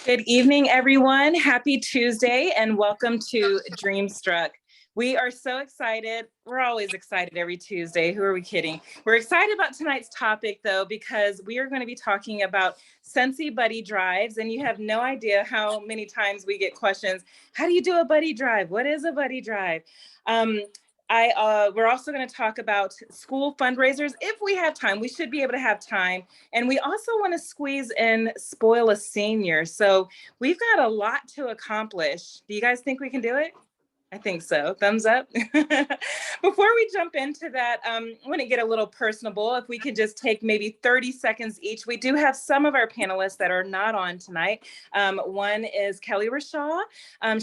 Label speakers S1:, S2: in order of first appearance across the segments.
S1: Good evening, everyone. Happy Tuesday and welcome to Dreamstruck. We are so excited. We're always excited every Tuesday. Who are we kidding? We're excited about tonight's topic, though, because we are going to be talking about Scentsy buddy drives. And you have no idea how many times we get questions. How do you do a buddy drive? What is a buddy drive? We're also going to talk about school fundraisers. If we have time, we should be able to have time. And we also want to squeeze in Spoil a Senior. So we've got a lot to accomplish. Do you guys think we can do it? I think so. Thumbs up. Before we jump into that, I want to get a little personable. If we could just take maybe 30 seconds each. We do have some of our panelists that are not on tonight. One is Kelly Rashaw.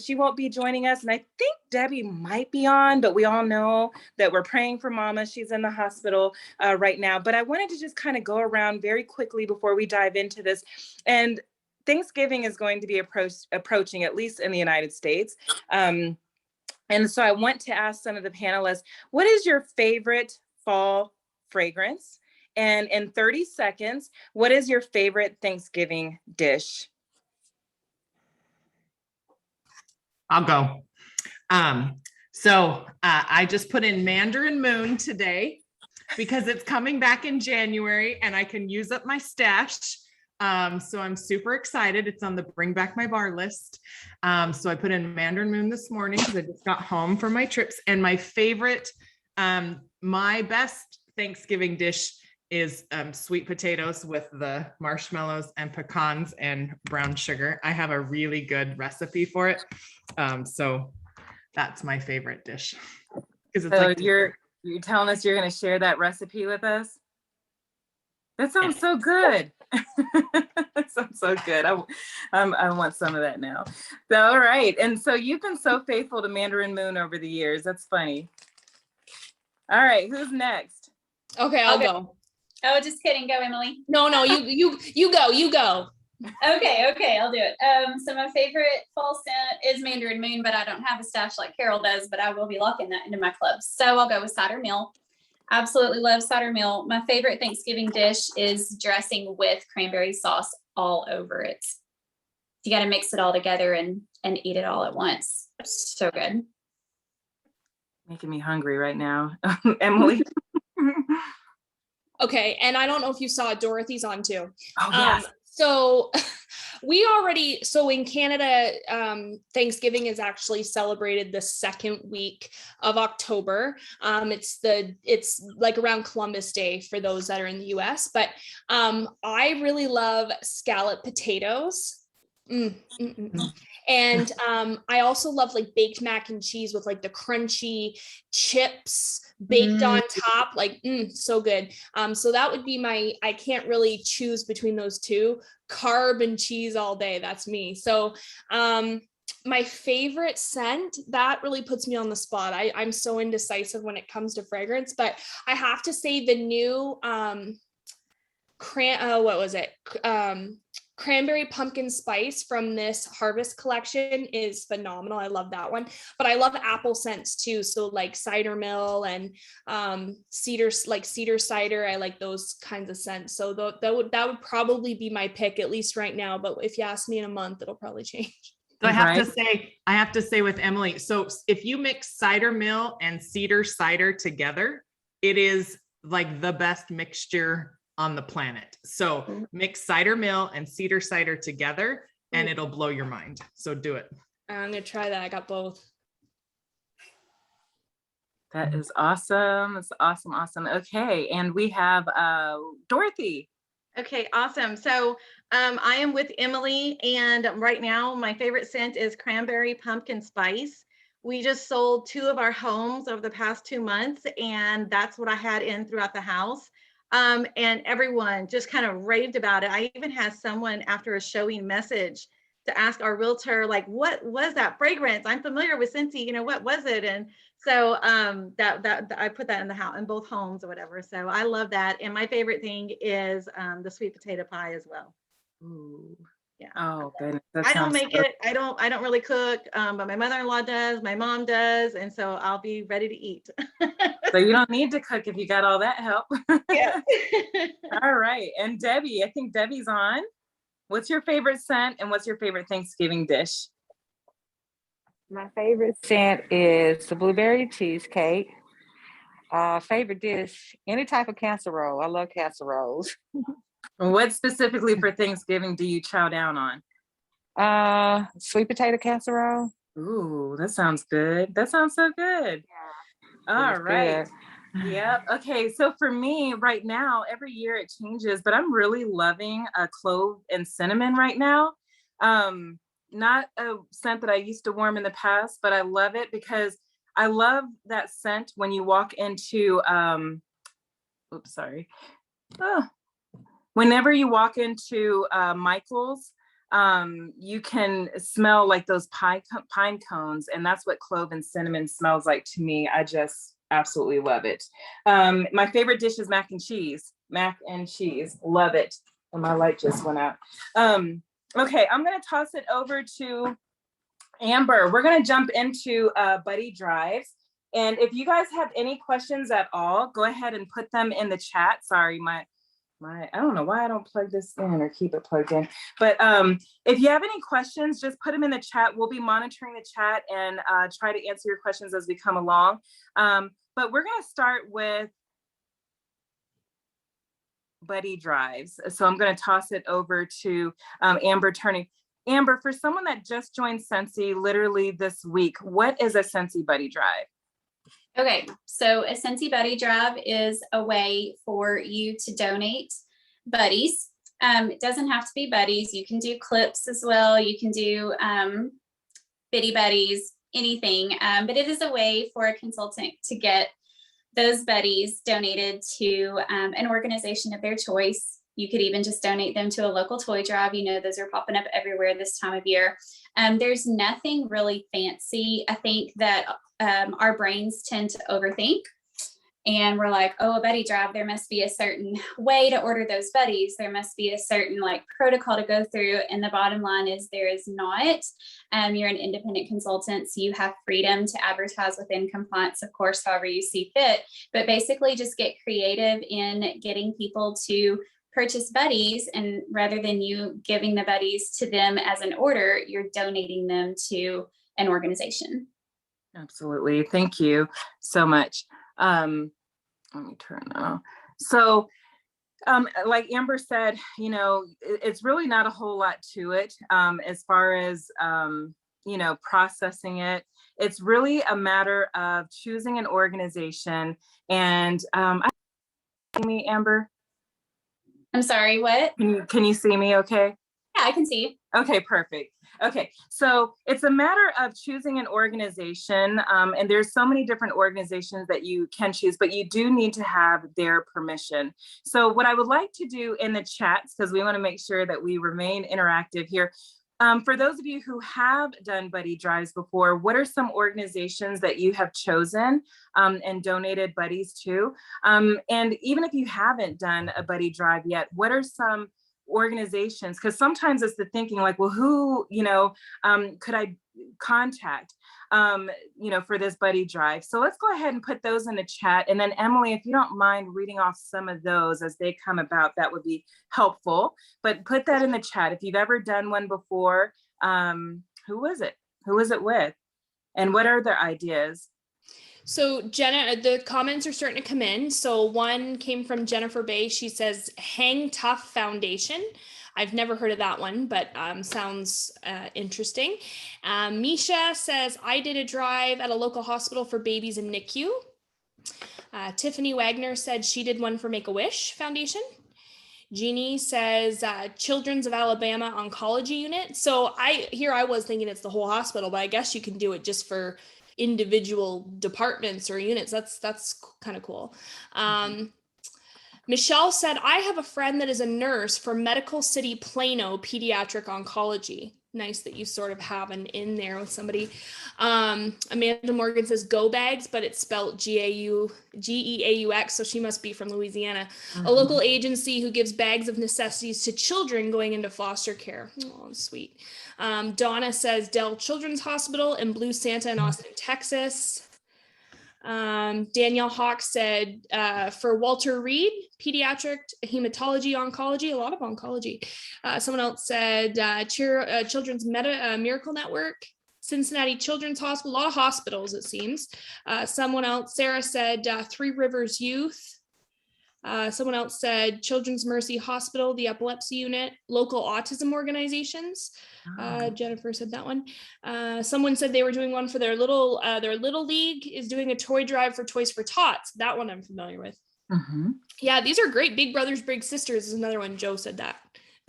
S1: She won't be joining us. And I think Debbie might be on, but we all know that we're praying for Mama. She's in the hospital right now. But I wanted to just kind of go around very quickly before we dive into this. And Thanksgiving is going to be approaching, at least in the United States. And so I want to ask some of the panelists, what is your favorite fall fragrance? And in 30 seconds, what is your favorite Thanksgiving dish?
S2: I'll go. I just put in Mandarin Moon today because it's coming back in January and I can use up my stash. So I'm super excited. It's on the bring back my bar list. So I put in Mandarin Moon this morning because I just got home from my trips. And my favorite, my best Thanksgiving dish is sweet potatoes with the marshmallows and pecans and brown sugar. I have a really good recipe for it. So that's my favorite dish. Because it's
S1: so you're telling us you're going to share that recipe with us? That sounds so good. That sounds so good. I want some of that now. So, all right. And so you've been so faithful to Mandarin Moon over the years. That's funny. All right. Who's next?
S3: Okay, I'll go.
S4: Oh, just kidding. Go, Emily.
S3: No, you go.
S4: Okay, I'll do it. So my favorite fall scent is Mandarin Moon, but I don't have a stash like Carol does, but I will be locking that into my clubs. So I'll go with cider mill. Absolutely love cider mill. My favorite Thanksgiving dish is dressing with cranberry sauce all over it. You got to mix it all together and eat it all at once. So good.
S1: Making me hungry right now. Emily.
S3: Okay, and I don't know if you saw Dorothy's on too.
S1: Oh, yes.
S3: So in Canada, Thanksgiving is actually celebrated the second week of October. It's like around Columbus Day for those that are in the US, but I really love scallop potatoes. And I also love like baked mac and cheese with like the crunchy chips baked on top, like so good. So that would be I can't really choose between those two. Carb and cheese all day, that's me. So my favorite scent, that really puts me on the spot. I'm so indecisive when it comes to fragrance, but I have to say the new Cranberry pumpkin spice from this harvest collection is phenomenal. I love that one, but I love apple scents too. So like cider mill and cedar cider. I like those kinds of scents. So that would probably be my pick, at least right now. But if you ask me in a month, it'll probably change.
S2: So I have to say with Emily, so if you mix cider mill and cedar cider together, it is like the best mixture on the planet. So mix cider mill and cedar cider together and it'll blow your mind. So do it.
S3: I'm gonna try that. I got both.
S1: That is awesome. It's awesome. Okay, and we have Dorothy.
S5: Okay, awesome. So I am with Emily, and right now my favorite scent is cranberry pumpkin spice. We just sold 2 of our homes over the past 2 months, and that's what I had in throughout the house. And everyone just kind of raved about it. I even had someone after a showing message to ask our realtor, like, what was that fragrance? I'm familiar with Scentsy, what was it? And so that I put that in the house, in both homes or whatever. So I love that. And my favorite thing is the sweet potato pie as well.
S1: Ooh.
S5: Yeah.
S1: Oh, goodness.
S5: I don't make it. I don't really cook, but my mother-in-law does, my mom does. And so I'll be ready to eat.
S1: So you don't need to cook if you got all that help.
S5: Yeah.
S1: All right. And Debbie, I think Debbie's on. What's your favorite scent and what's your favorite Thanksgiving dish?
S6: My favorite scent is the blueberry cheesecake. Favorite dish, any type of casserole. I love casseroles.
S1: What specifically for Thanksgiving do you chow down on?
S6: Sweet potato casserole.
S1: Ooh, that sounds good. That sounds so good. All
S6: It's
S1: right.
S6: good.
S1: Yep. Okay. So for me right now, every year it changes, but I'm really loving clove and cinnamon right now. Not a scent that I used to warm in the past, but I love it because I love that scent when you walk into, oops, sorry. Oh. Whenever you walk into Michael's, you can smell like those pine cones, and that's what clove and cinnamon smells like to me. I just absolutely love it. My favorite dish is mac and cheese. Mac and cheese, love it. And my light just went out. Okay, I'm gonna toss it over to Amber. We're gonna jump into buddy drives. And if you guys have any questions at all, go ahead and put them in the chat. Sorry, my I don't know why I don't plug this in or keep it plugged in. But if you have any questions, just put them in the chat. We'll be monitoring the chat and try to answer your questions as we come along. But we're gonna start with buddy drives. So I'm going to toss it over to Amber Turney. Amber, for someone that just joined Scentsy literally this week, what is a Scentsy buddy drive?
S4: Okay, so a Scentsy buddy drive is a way for you to donate buddies. It doesn't have to be buddies. You can do clips as well. You can do bitty buddies, anything. But it is a way for a consultant to get those buddies donated to an organization of their choice. You could even just donate them to a local toy drive. You know, those are popping up everywhere this time of year. There's nothing really fancy. I think that our brains tend to overthink. And we're like, oh, a buddy drive, there must be a certain way to order those buddies. There must be a certain like protocol to go through. And the bottom line is there is not. You're an independent consultant, so you have freedom to advertise within compliance, of course, however you see fit. But basically just get creative in getting people to purchase buddies. And rather than you giving the buddies to them as an order, you're donating them to an organization.
S1: Absolutely. Thank you so much. Let me turn now. So like Amber said, you know, it's really not a whole lot to it as far as, you know, processing it. It's really a matter of choosing an organization. And me, Amber?
S4: I'm sorry, what?
S1: Can you see me okay?
S4: Yeah, I can see you.
S1: Okay, perfect. Okay, so it's a matter of choosing an organization, and there's so many different organizations that you can choose, but you do need to have their permission. So what I would like to do in the chats, because we want to make sure that we remain interactive here, for those of you who have done buddy drives before, what are some organizations that you have chosen and donated buddies to? And even if you haven't done a buddy drive yet, what are some organizations, because sometimes it's the thinking like, well, who, you know, could I contact, you know, for this buddy drive? So let's go ahead and put those in the chat. And then Emily, if you don't mind reading off some of those as they come about, that would be helpful. But put that in the chat. If you've ever done one before, who was it? Who was it with? And what are their ideas?
S3: So Jenna, the comments are starting to come in. So one came from Jennifer Bay. She says, Hang Tough Foundation. I've never heard of that one, but sounds interesting. Misha says, I did a drive at a local hospital for babies in NICU. Tiffany Wagner said she did one for Make-A-Wish Foundation. Jeannie says Children's of Alabama Oncology Unit. So I was thinking it's the whole hospital, but I guess you can do it just for individual departments or units. That's kind of cool. Michelle said, I have a friend that is a nurse for Medical City Plano Pediatric Oncology. Nice that you sort of have an in there with somebody. Amanda Morgan says Go Bags, but it's spelled Geaux, so she must be from Louisiana. A local agency who gives bags of necessities to children going into foster care. Oh, sweet. Donna says Dell Children's Hospital and Blue Santa in Austin, Texas. Danielle Hawk said for Walter Reed, pediatric hematology oncology, a lot of oncology. Someone else said Children's Miracle Network, Cincinnati Children's Hospital, a lot of hospitals it seems. Someone else, Sarah said Three Rivers Youth. Someone else said Children's Mercy Hospital, the epilepsy unit, local autism organizations. Jennifer said that one. Someone said they were doing one for their little league is doing a toy drive for Toys for Tots. That one I'm familiar with.
S1: Mm-hmm.
S3: Yeah, these are great. Big Brothers Big Sisters is another one. Joe said that.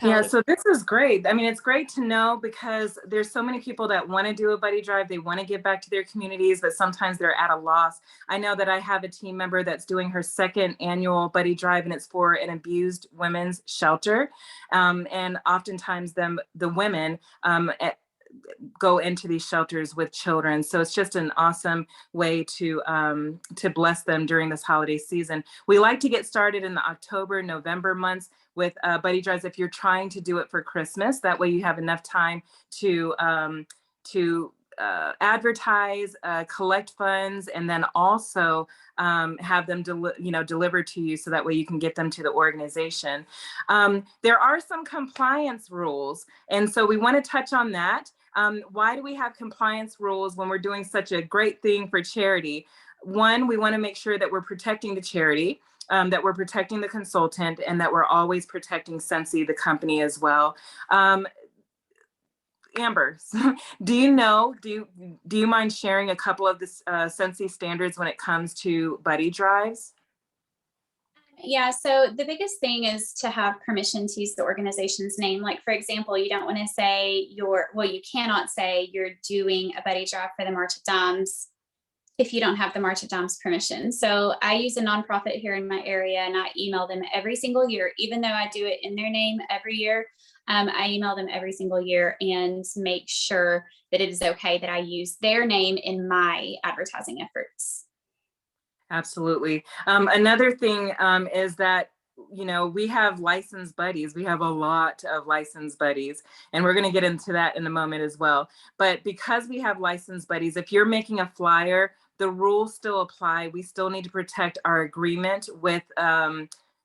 S1: Yeah, so this is great. I mean, it's great to know because there's so many people that want to do a buddy drive. They want to give back to their communities, but sometimes they're at a loss. I know that I have a team member that's doing her second annual buddy drive, and it's for an abused women's shelter. And oftentimes the women go into these shelters with children. So it's just an awesome way to bless them during this holiday season. We like to get started in the October, November months with buddy drives if you're trying to do it for Christmas. That way you have enough time to advertise, collect funds, and then also have them delivered to you so that way you can get them to the organization. There are some compliance rules, and so we want to touch on that. Why do we have compliance rules when we're doing such a great thing for charity? One, we want to make sure that we're protecting the charity, that we're protecting the consultant, and that we're always protecting Scentsy, the company, as well. Amber, do you mind sharing a couple of the Scentsy standards when it comes to buddy drives?
S4: Yeah, so the biggest thing is to have permission to use the organization's name. Like, for example, you don't want to say you cannot say you're doing a buddy drive for the March of Dimes if you don't have the March of Dimes permission. So I use a nonprofit here in my area, and I email them every single year, even though I do it in their name every year. I email them every single year and make sure that it is okay that I use their name in my advertising efforts.
S1: Absolutely. Another thing is that, we have licensed buddies. We have a lot of licensed buddies, and we're going to get into that in a moment as well. But because we have licensed buddies, if you're making a flyer, the rules still apply. We still need to protect our agreement with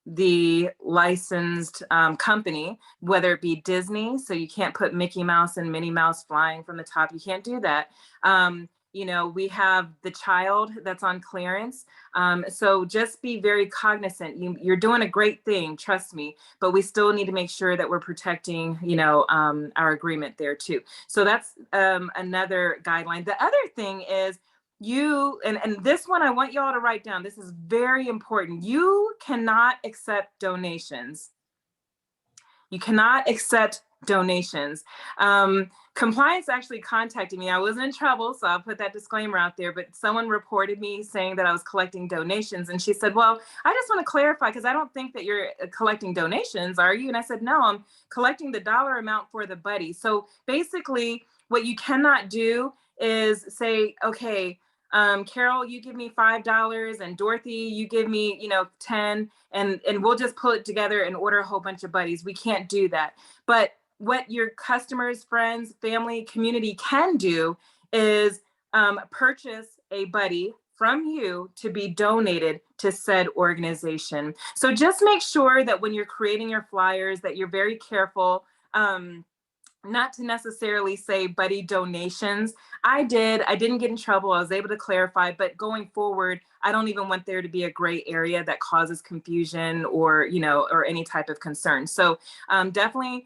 S1: the licensed company, whether it be Disney. So you can't put Mickey Mouse and Minnie Mouse flying from the top. You can't do that. We have the child that's on clearance. So just be very cognizant. You're doing a great thing, trust me, but we still need to make sure that we're protecting, our agreement there too. So that's another guideline. The other thing is and this one I want y'all to write down. This is very important. You cannot accept donations. You cannot accept donations. Compliance actually contacted me. I wasn't in trouble, so I'll put that disclaimer out there, but someone reported me saying that I was collecting donations. And she said, well, I just want to clarify, because I don't think that you're collecting donations, are you? And I said, no, I'm collecting the dollar amount for the buddy. So basically what you cannot do is say, okay, Carol, you give me $5, and Dorothy, you give me, 10, and we'll just pull it together and order a whole bunch of buddies. We can't do that. But what your customers, friends, family, community can do is purchase a buddy from you to be donated to said organization. So just make sure that when you're creating your flyers that you're very careful not to necessarily say buddy donations. I didn't get in trouble. I was able to clarify, but going forward, I don't even want there to be a gray area that causes confusion or any type of concern. So definitely,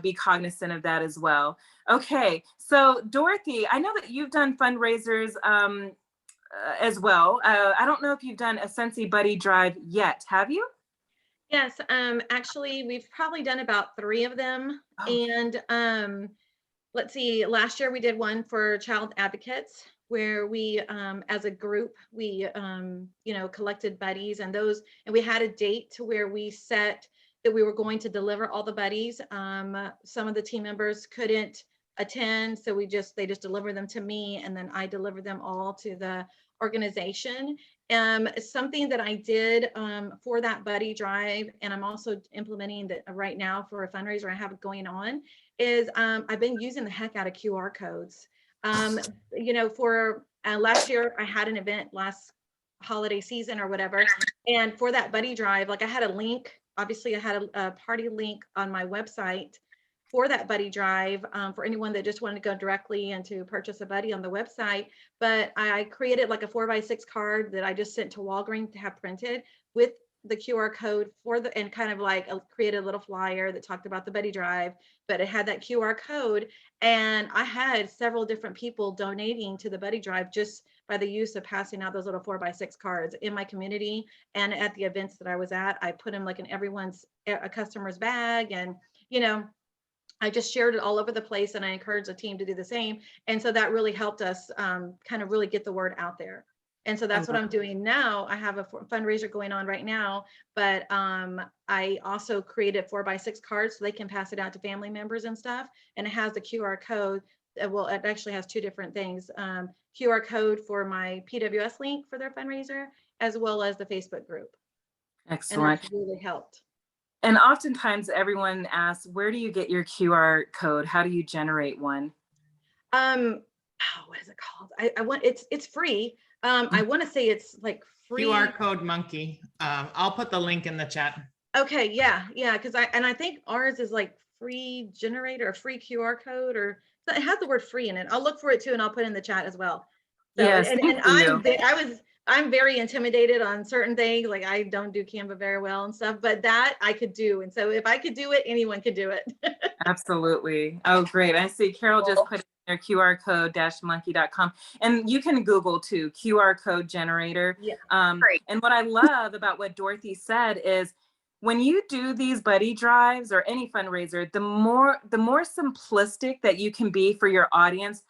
S1: be cognizant of that as well. Okay. So Dorothy, I know that you've done fundraisers as well. I don't know if you've done a Scentsy buddy drive yet. Have you?
S5: Yes, actually, we've probably done about 3 of them. Oh. And let's see, last year we did one for child advocates where we, as a group, we, collected buddies and we had a date to where we set that we were going to deliver all the buddies. Some of the team members couldn't attend, so they just delivered them to me, and then I delivered them all to the organization. Something that I did for that buddy drive, and I'm also implementing that right now for a fundraiser I have going on, is I've been using the heck out of QR codes. For last year, I had an event last holiday season or whatever. And for that buddy drive, like I had a link, obviously I had a party link on my website for that buddy drive, for anyone that just wanted to go directly and to purchase a buddy on the website. But I created like a 4x6 card that I just sent to Walgreens to have printed with the QR code and kind of like created a little flyer that talked about the buddy drive, but it had that QR code. And I had several different people donating to the buddy drive just by the use of passing out those little 4x6 cards in my community and at the events that I was at. I put them like in a customer's bag, and I just shared it all over the place, and I encouraged the team to do the same. And so that really helped us kind of really get the word out there. And so that's what I'm doing now. I have a fundraiser going on right now, but I also created 4x6 cards so they can pass it out to family members and stuff. And it has the QR code. Well, it actually has two different things. QR code for my PWS link for their fundraiser, as well as the Facebook group.
S1: Excellent.
S5: And that's really helped.
S1: And oftentimes everyone asks, where do you get your QR code? How do you generate one?
S5: What is it called? It's free. I want to say it's like free.
S2: QR code monkey. I'll put the link in the chat.
S5: Okay, yeah, because I think ours is like free generator or free QR code, or it has the word free in it. I'll look for it too, and I'll put it in the chat as well. So,
S1: yes,
S5: I'm very intimidated on certain things. Like I don't do Canva very well and stuff, but that I could do. And so if I could do it, anyone could do it.
S1: Absolutely. Oh, great. I see Carol just put in their QR code-monkey.com, and you can Google too, QR code generator.
S5: Yeah.
S1: And what I love about what Dorothy said is when you do these buddy drives or any fundraiser, the more simplistic that you can be for your audience,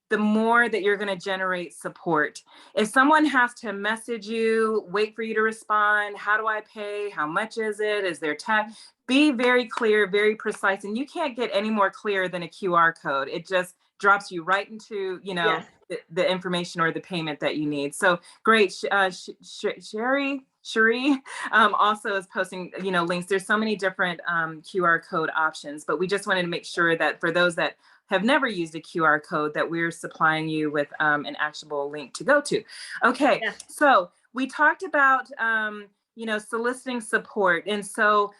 S1: the more that you're going to generate support. If someone has to message you, wait for you to respond, how do I pay? How much is it? Is there tax? Be very clear, very precise. And you can't get any more clear than a QR code. It just drops you right into,
S5: Yes.
S1: the information or the payment that you need. So great. Cherie also is posting, links. There's so many different QR code options, but we just wanted to make sure that for those that have never used a QR code, that we're supplying you with an actionable link to go to. Okay, yeah. So we talked about, soliciting support. And so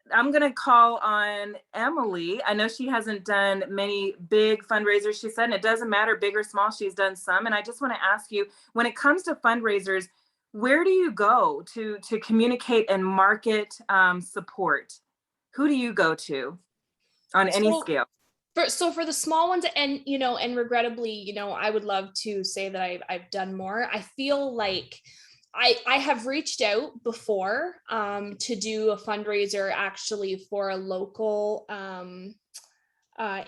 S1: I'm gonna call on Emily. I know she hasn't done many big fundraisers, she said, and it doesn't matter, big or small, she's done some. And I just wanna ask you, when it comes to fundraisers, where do you go to communicate and market support? Who do you go to? On any scale.
S3: For the small ones, and regrettably, I would love to say that I've done more. I feel like I have reached out before to do a fundraiser actually for a local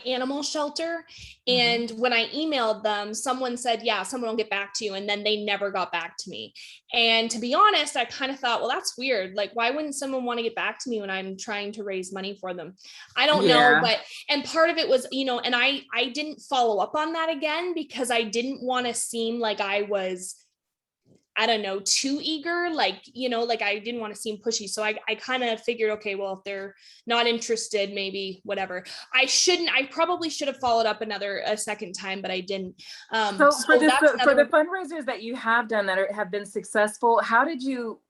S3: animal shelter. And when I emailed them, someone said, yeah, someone will get back to you. And then they never got back to me. And to be honest, I kind of thought, well, that's weird. Like, why wouldn't someone want to get back to me when I'm trying to raise money for them? I don't know. And part of it was, and I didn't follow up on that again because I didn't want to seem like I was, I don't know, too eager, like I didn't want to seem pushy. So I kind of figured, okay, well, if they're not interested, maybe whatever. I probably should have followed up a second time, but I didn't.
S1: So for the fundraisers that you have done that have been successful, how did you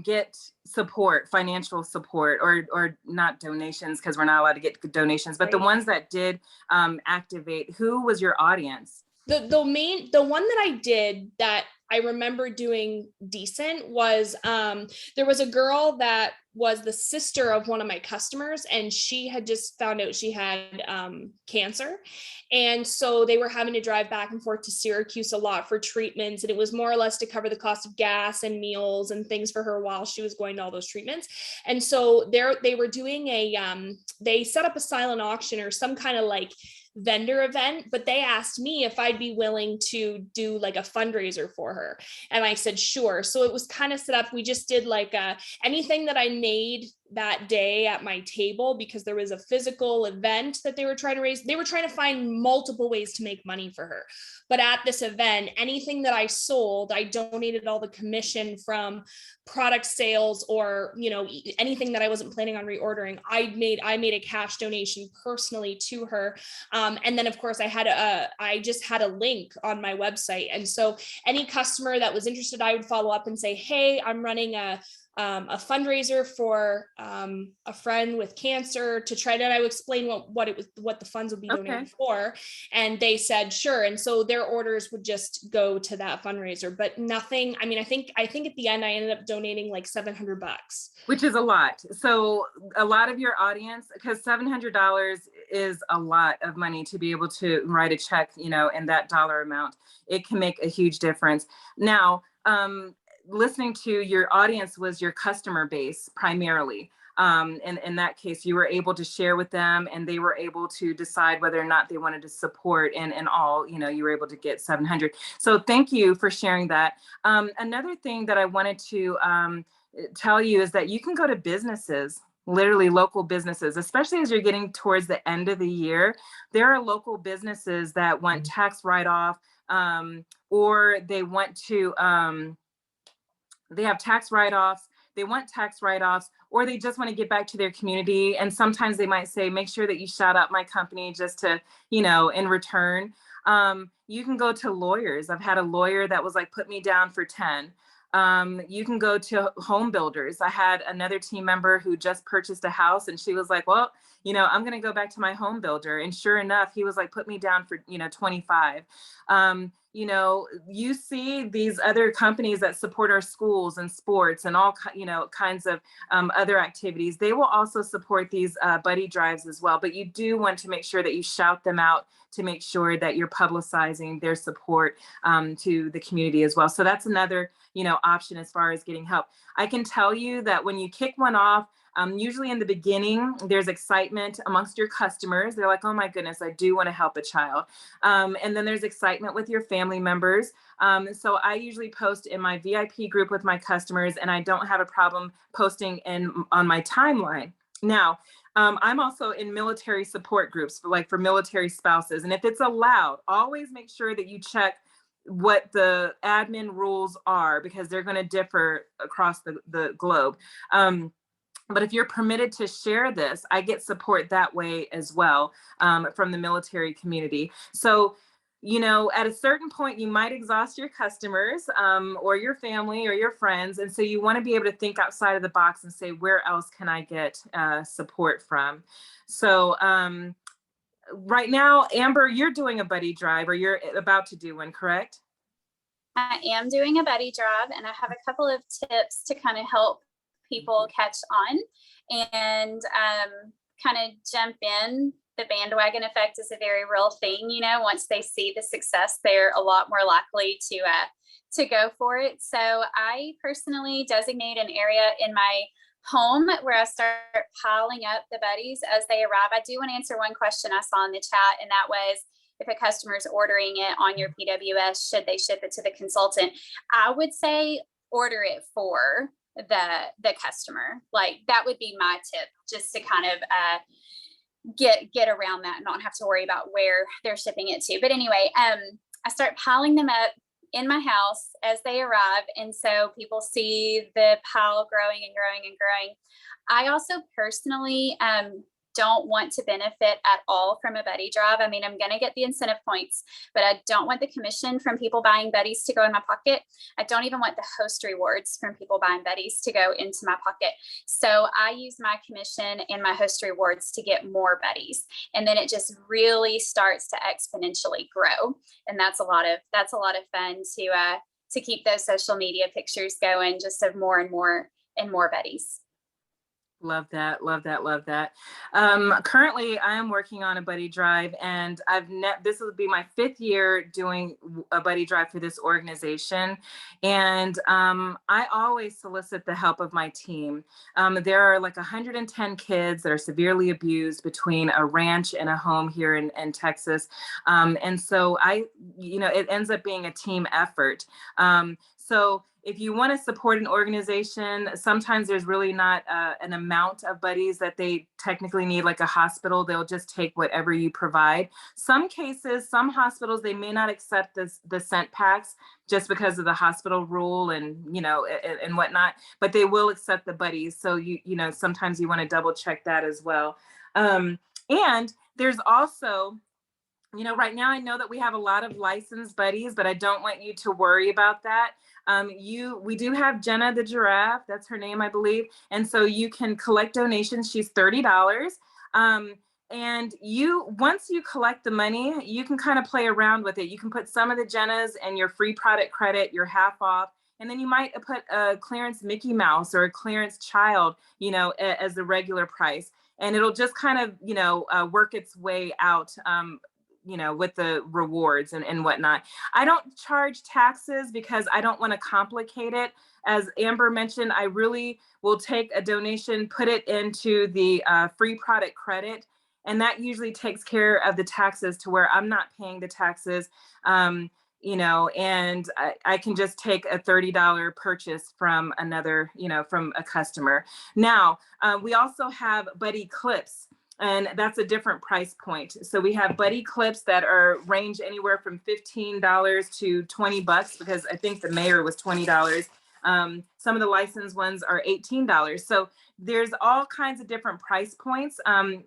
S1: get support, financial support, or not donations, because we're not allowed to get donations, but the ones that did activate, who was your audience?
S3: The one that I did that I remember doing decent was there was a girl that was the sister of one of my customers, and she had just found out she had cancer. And so they were having to drive back and forth to Syracuse a lot for treatments. And it was more or less to cover the cost of gas and meals and things for her while she was going to all those treatments. And so they were doing they set up a silent auction or some kind of like vendor event, but they asked me if I'd be willing to do like a fundraiser for her. And I said, sure. So it was kind of set up. We just did like anything that I made that day at my table because there was a physical event that they were trying to raise. They were trying to find multiple ways to make money for her. But at this event, anything that I sold, I donated all the commission from product sales or, you know, anything that I wasn't planning on reordering. I made a cash donation personally to her. And then of course I just had a link on my website. And so any customer that was interested, I would follow up and say, hey, I'm running a fundraiser for a friend with cancer to try to, I would explain what the funds would be donated for. And they said, sure. And so their orders would just go to that fundraiser, but nothing. I mean, I think at the end, I ended up donating like $700,
S1: which is a lot. So a lot of your audience, because $700 is a lot of money to be able to write a check, you know, and that dollar amount, it can make a huge difference. Now, listening to your audience was your customer base primarily. And in that case, you were able to share with them and they were able to decide whether or not they wanted to support, and all, you know, you were able to get 700. So thank you for sharing that. Another thing that I wanted to tell you is that you can go to businesses, literally local businesses, especially as you're getting towards the end of the year. There are local businesses that want tax write-off, or they want to, they have tax write-offs, they want tax write-offs, or they just want to get back to their community. And sometimes they might say, make sure that you shout out my company just to, you know, in return. You can go to lawyers. I've had a lawyer that was like, put me down for 10. You can go to home builders. I had another team member who just purchased a house and she was like, well, you know, I'm going to go back to my home builder. And sure enough, he was like, put me down for, you know, 25. You know, you see these other companies that support our schools and sports and all, you know, kinds of other activities. They will also support these buddy drives as well. But you do want to make sure that you shout them out to make sure that you're publicizing their support to the community as well. So that's another, you know, option as far as getting help. I can tell you that when you kick one off, usually in the beginning, there's excitement amongst your customers. They're like, oh my goodness, I do want to help a child. And then there's excitement with your family members. So I usually post in my VIP group with my customers, and I don't have a problem posting on my timeline. Now, I'm also in military support groups for military spouses. And if it's allowed, always make sure that you check what the admin rules are, because they're going to differ across the globe. But if you're permitted to share this, I get support that way as well from the military community. So, you know, at a certain point, you might exhaust your customers or your family or your friends. And so you want to be able to think outside of the box and say, where else can I get support from? So right now, Amber, you're doing a buddy drive, or you're about to do one, correct?
S4: I am doing a buddy drive, and I have a couple of tips to kind of help people catch on and kind of jump in. The bandwagon effect is a very real thing. You know, once they see the success, they're a lot more likely to go for it. So I personally designate an area in my home where I start piling up the buddies as they arrive. I do want to answer one question I saw in the chat, and that was, if a customer is ordering it on your PWS, should they ship it to the consultant? I would say order it for the customer. Like, that would be my tip, just to kind of get around that and not have to worry about where they're shipping it to. But anyway, I start piling them up in my house as they arrive, and so people see the pile growing and growing and growing. I also personally don't want to benefit at all from a buddy drive. I mean, I'm going to get the incentive points, but I don't want the commission from people buying buddies to go in my pocket. I don't even want the host rewards from people buying buddies to go into my pocket. So I use my commission and my host rewards to get more buddies. And then it just really starts to exponentially grow. And that's a lot of fun to keep those social media pictures going, just of more and more and more buddies.
S1: Love that. Love that. Love that. Currently, I am working on a buddy drive, and this will be my 5th year doing a buddy drive for this organization. And I always solicit the help of my team. There are like 110 kids that are severely abused between a ranch and a home here in Texas. And so it ends up being a team effort. So if you want to support an organization, sometimes there's really not an amount of buddies that they technically need, like a hospital. They'll just take whatever you provide. Some cases, some hospitals, they may not accept the scent packs just because of the hospital rule and, and whatnot, but they will accept the buddies. So, sometimes you want to double check that as well. And there's also, right now I know that we have a lot of licensed buddies, but I don't want you to worry about that. We do have Jenna the giraffe, that's her name, I believe. And so you can collect donations. She's $30. And once you collect the money, you can kind of play around with it. You can put some of the Jennas and your free product credit, your half off. And then you might put a clearance Mickey Mouse or a clearance child, as the regular price. And it'll just kind of, work its way out, with the rewards and whatnot. I don't charge taxes because I don't want to complicate it. As Amber mentioned, I really will take a donation, put it into the free product credit. And that usually takes care of the taxes to where I'm not paying the taxes, and I can just take a $30 purchase from another, from a customer. Now, we also have buddy clips. And that's a different price point. So we have buddy clips that range anywhere from $15 to $20, because I think the mayor was $20. Some of the licensed ones are $18. So there's all kinds of different price points.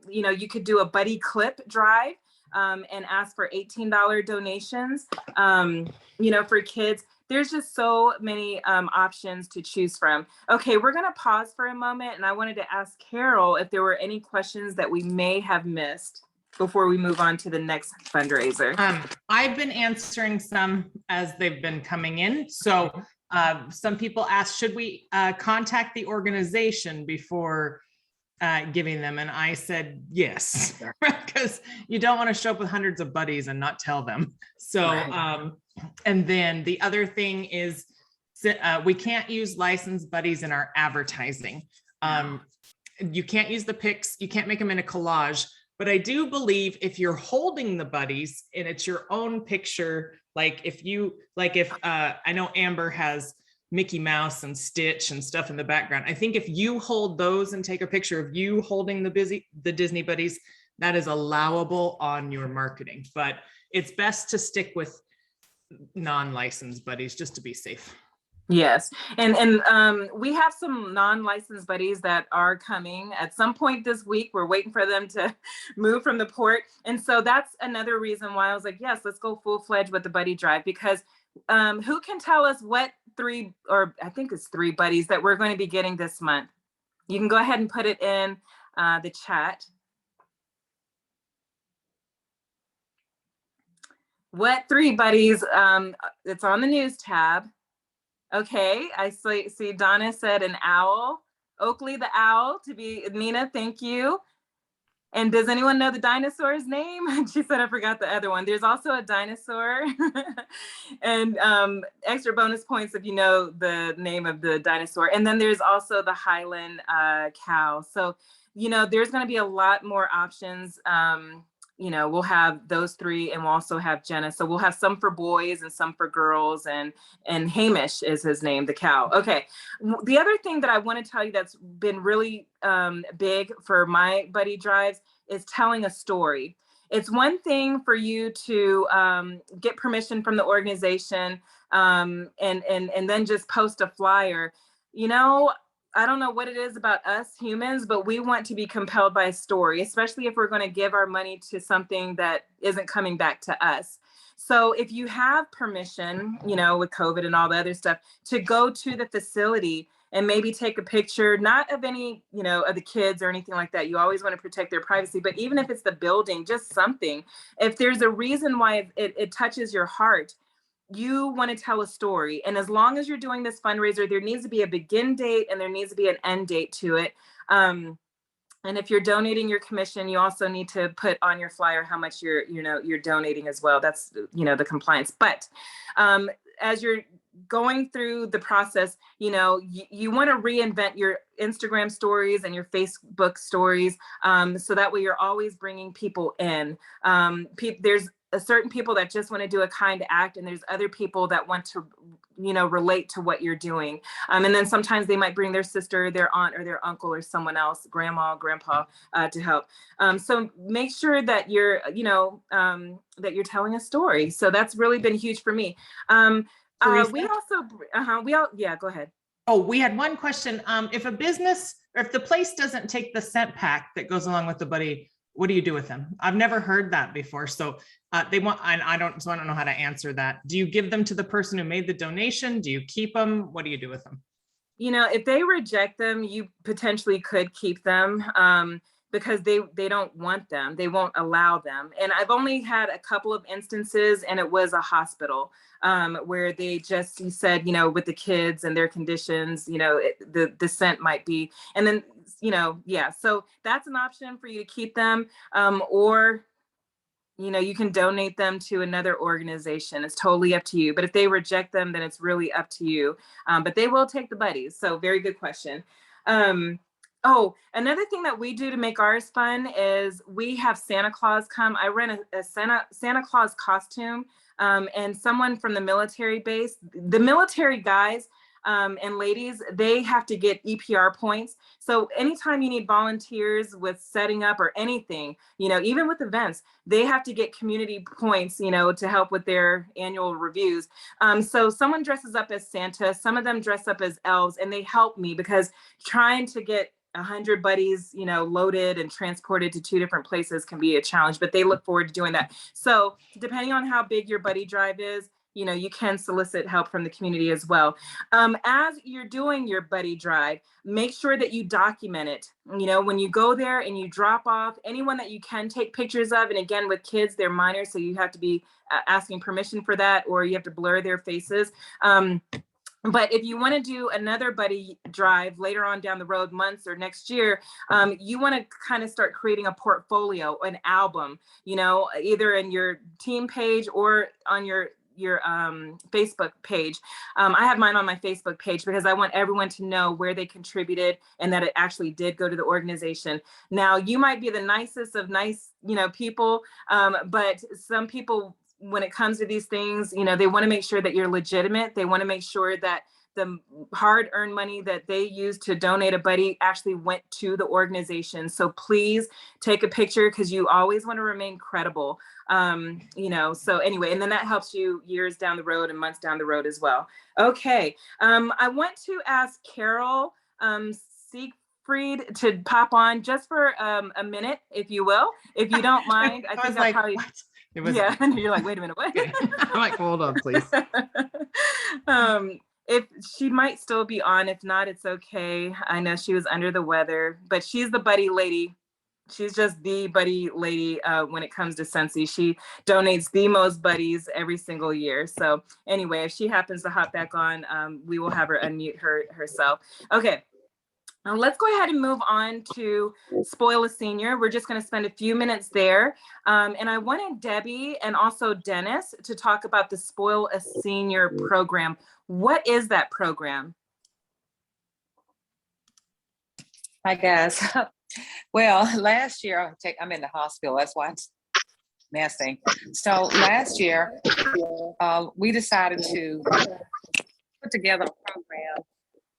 S1: You could do a buddy clip drive and ask for $18 donations, for kids. There's just so many options to choose from. Okay, we're gonna pause for a moment, and I wanted to ask Carol if there were any questions that we may have missed before we move on to the next fundraiser.
S2: I've been answering some as they've been coming in. So some people asked, should we contact the organization before giving them? And I said, yes, because you don't want to show up with hundreds of buddies and not tell them. So, and then the other thing is we can't use licensed buddies in our advertising. You can't use the pics. You can't make them in a collage, but I do believe if you're holding the buddies and it's your own picture, if I know Amber has Mickey Mouse and Stitch and stuff in the background. I think if you hold those and take a picture of you holding the Disney buddies, that is allowable on your marketing, but it's best to stick with non-licensed buddies just to be safe.
S1: Yes. And we have some non-licensed buddies that are coming at some point this week. We're waiting for them to move from the port. And so that's another reason why I was like, yes, let's go full-fledged with the buddy drive, because who can tell us what three buddies that we're going to be getting this month? You can go ahead and put it in the chat. What 3 buddies? It's on the news tab. Okay, I see Donna said an owl. Oakley the owl, to be Nina, thank you. And does anyone know the dinosaur's name? She said I forgot the other one. There's also a dinosaur. And extra bonus points if you know the name of the dinosaur. And then there's also the Highland cow. So, there's going to be a lot more options. We'll have those 3, and we'll also have Jenna. So we'll have some for boys and some for girls, and Hamish is his name, the cow. Okay. The other thing that I want to tell you that's been really big for my buddy drives is telling a story. It's one thing for you to get permission from the organization and then just post a flyer. I don't know what it is about us humans, but we want to be compelled by a story, especially if we're going to give our money to something that isn't coming back to us. So if you have permission, with COVID and all the other stuff, to go to the facility and maybe take a picture, not of any, of the kids or anything like that. You always want to protect their privacy, but even if it's the building, just something, if there's a reason why it touches your heart, you want to tell a story. And as long as you're doing this fundraiser, there needs to be a begin date and there needs to be an end date to it. And if you're donating your commission, you also need to put on your flyer how much you're donating as well. That's, the compliance. But as you're going through the process, you want to reinvent your Instagram stories and your Facebook stories. So that way you're always bringing people in. There's certain people that just want to do a kind act, and there's other people that want to relate to what you're doing. And then sometimes they might bring their sister, their aunt, or their uncle, or someone else, grandma, grandpa, to help. So make sure that you're, that you're telling a story. So that's really been huge for me. We also, yeah, go ahead.
S2: Oh, we had one question. If a business, or if the place doesn't take the scent pack that goes along with the buddy, what do you do with them? I've never heard that before. So they want, I don't know how to answer that. Do you give them to the person who made the donation? Do you keep them? What do you do with them?
S1: If they reject them, you potentially could keep them, because they don't want them. They won't allow them. And I've only had a couple of instances, and it was a hospital, where they just said, with the kids and their conditions, the scent might be, and then, yeah, so that's an option for you to keep them, or you can donate them to another organization. It's totally up to you. But if they reject them, then it's really up to you. But they will take the buddies. So very good question. Another thing that we do to make ours fun is we have Santa Claus come. I rent a Santa Claus costume, and someone from the military base. The military guys and ladies, they have to get EPR points. So anytime you need volunteers with setting up or anything, even with events, they have to get community points, to help with their annual reviews. So someone dresses up as Santa, some of them dress up as elves, and they help me because trying to get 100 buddies, loaded and transported to 2 different places can be a challenge, but they look forward to doing that. So depending on how big your buddy drive is, you can solicit help from the community as well. As you're doing your buddy drive, make sure that you document it. When you go there and you drop off anyone that you can take pictures of, and again, with kids, they're minors, so you have to be asking permission for that, or you have to blur their faces. But if you want to do another buddy drive later on down the road, months or next year, you want to kind of start creating a portfolio, an album, either in your team page or on your Facebook page. I have mine on my Facebook page because I want everyone to know where they contributed and that it actually did go to the organization. Now, you might be the nicest of nice, people, but some people, when it comes to these things, they want to make sure that you're legitimate. They want to make sure that the hard-earned money that they used to donate a buddy actually went to the organization. So please take a picture, because you always want to remain credible. So anyway, and then that helps you years down the road and months down the road as well. Okay. I want to ask Carol Siegfried to pop on just for a minute, if you will, if you don't mind. I think probably. What? Yeah, and you're like, wait a minute, what?
S2: I'm like, hold on, please.
S1: If she might still be on, if not, it's okay. I know she was under the weather, but she's the buddy lady. She's just the buddy lady when it comes to Scentsy. She donates the most buddies every single year. So anyway, if she happens to hop back on, we will have her unmute herself. Okay. Let's go ahead and move on to Spoil a Senior. We're just going to spend a few minutes there. And I wanted Debbie and also Dennis to talk about the Spoil a Senior program. What is that program?
S6: Hi, guys. Well, last year, I'm in the hospital. That's why it's messy. So last year, we decided to put together a program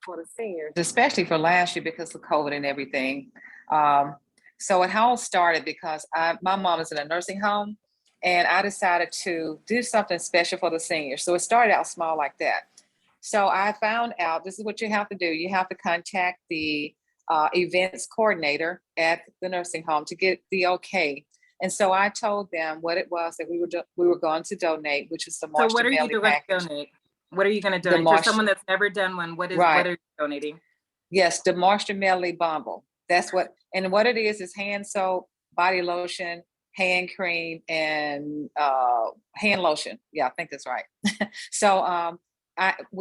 S6: for the seniors, especially for last year because of COVID and everything. So it all started because my mom is in a nursing home, and I decided to do something special for the seniors. So it started out small like that. So I found out this is what you have to do. You have to contact the events coordinator at the nursing home to get the okay. And so I told them what it was that we were going to donate, which is the March.
S1: So what are you going to donate? What are you going to donate for someone that's never done one? What are you donating?
S6: Yes, the March Medley Bumble. That's what it is hand soap, body lotion, hand cream, and hand lotion. Yeah, I think that's right. So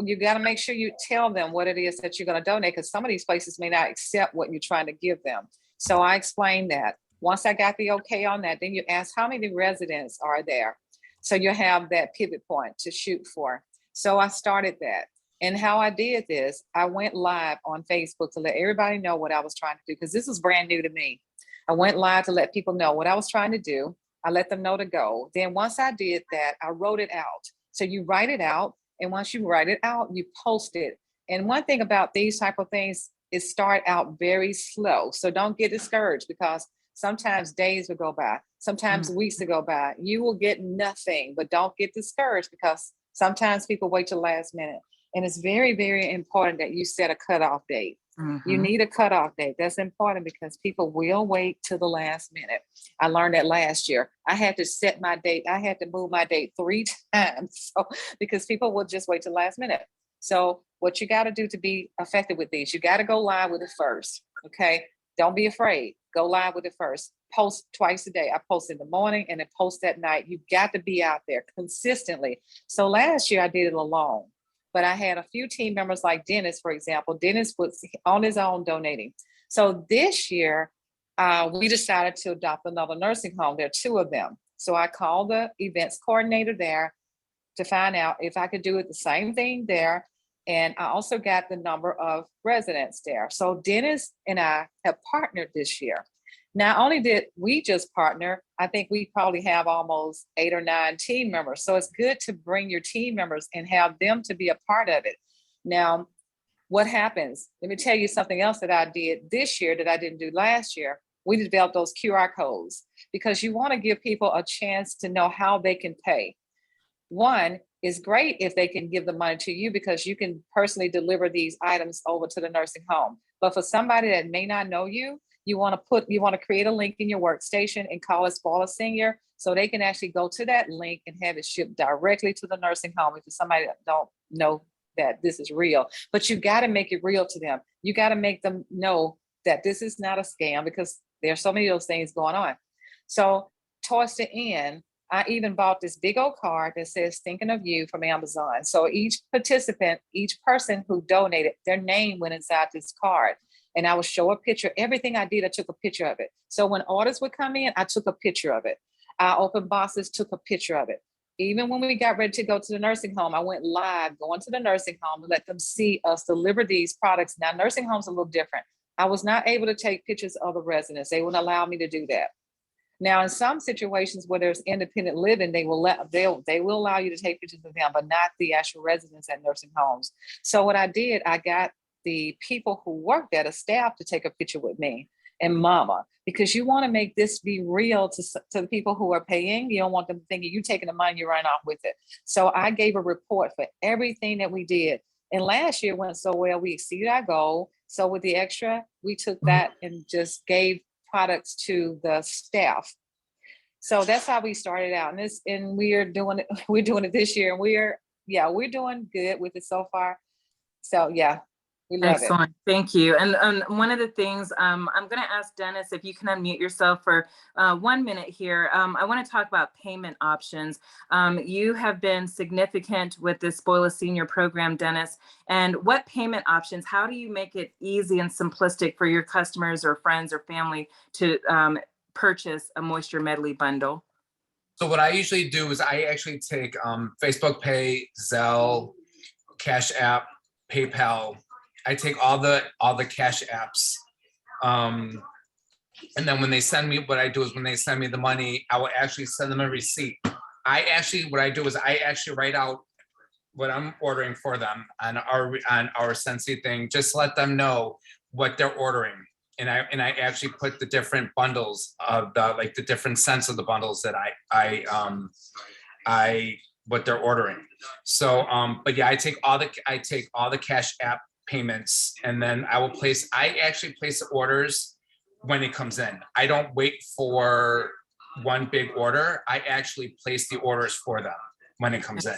S6: you got to make sure you tell them what it is that you're going to donate, because some of these places may not accept what you're trying to give them. So I explained that. Once I got the okay on that, then you ask how many residents are there. So you have that pivot point to shoot for. So I started that. And how I did this, I went live on Facebook to let everybody know what I was trying to do, because this was brand new to me. I went live to let people know what I was trying to do. I let them know the goal. Then once I did that, I wrote it out. So you write it out, And once you write it out, you post it. And one thing about these type of things is start out very slow. So don't get discouraged, because sometimes days will go by, sometimes weeks will go by. You will get nothing, but don't get discouraged, because sometimes people wait till last minute. And it's very, very important that you set a cutoff date. You need a cutoff date. That's important, because people will wait till the last minute. I learned that last year. I had to set my date. I had to move my date 3 times because people will just wait till the last minute. So what you got to do to be effective with these, you got to go live with it first. Okay. Don't be afraid. Go live with it first. Post twice a day. I post in the morning and then post at night. You've got to be out there consistently. So last year I did it alone, but I had a few team members like Dennis, for example. Dennis was on his own donating. So this year we decided to adopt another nursing home. There are 2 of them. So I called the events coordinator there to find out if I could do it the same thing there. And I also got the number of residents there. So Dennis and I have partnered this year. Not only did we just partner, I think we probably have almost 8 or 9 team members. So it's good to bring your team members and have them to be a part of it. Now, what happens? Let me tell you something else that I did this year that I didn't do last year. We developed those QR codes because you want to give people a chance to know how they can pay. One, is great if they can give the money to you, because you can personally deliver these items over to the nursing home. But for somebody that may not know you, you want to create a link in your workstation and call it Spoiler Senior, so they can actually go to that link and have it shipped directly to the nursing home if it's somebody that don't know that this is real. But you got to make it real to them. You got to make them know that this is not a scam, because there's so many of those things going on. So towards the end, I even bought this big old card that says "Thinking of You" from Amazon. So each participant, each person who donated, their name went inside this card. And I would show a picture. Everything I did, I took a picture of it. So when orders would come in, I took a picture of it. I opened boxes, took a picture of it. Even when we got ready to go to the nursing home, I went live going to the nursing home and let them see us deliver these products. Now, nursing homes are a little different. I was not able to take pictures of the residents. They wouldn't allow me to do that. Now, in some situations where there's independent living, they will allow you to take pictures of them, but not the actual residents at nursing homes. So what I did, I got the people who worked at a staff to take a picture with me and mama, because you want to make this be real to the people who are paying. You don't want them thinking you taking the money, you run off with it. So I gave a report for everything that we did. And last year went so well, we exceeded our goal. So with the extra, we took that and just gave products to the staff. So that's how we started out. And we're doing it this year. And we're doing good with it so far. So yeah, we love
S1: Excellent. Thank you. And one of the things I'm going to ask Dennis if you can unmute yourself for 1 minute here. I want to talk about payment options. You have been significant with this Spoil a Senior program, Dennis. And what payment options? How do you make it easy and simplistic for your customers or friends or family to purchase a Moisture Medley bundle?
S7: So what I usually do is I actually take Facebook Pay, Zelle, Cash App, PayPal. I take all the cash apps, and then when they send me, what I do is when they send me the money, I will actually send them a receipt. What I do is I actually write out what I'm ordering for them on our Scentsy thing, just to let them know what they're ordering, and I actually put the different bundles of the different scents of the bundles that what they're ordering. So, but yeah, I take all the cash app payments, and then I actually place the orders when it comes in. I don't wait for one big order. I actually place the orders for them when it comes in.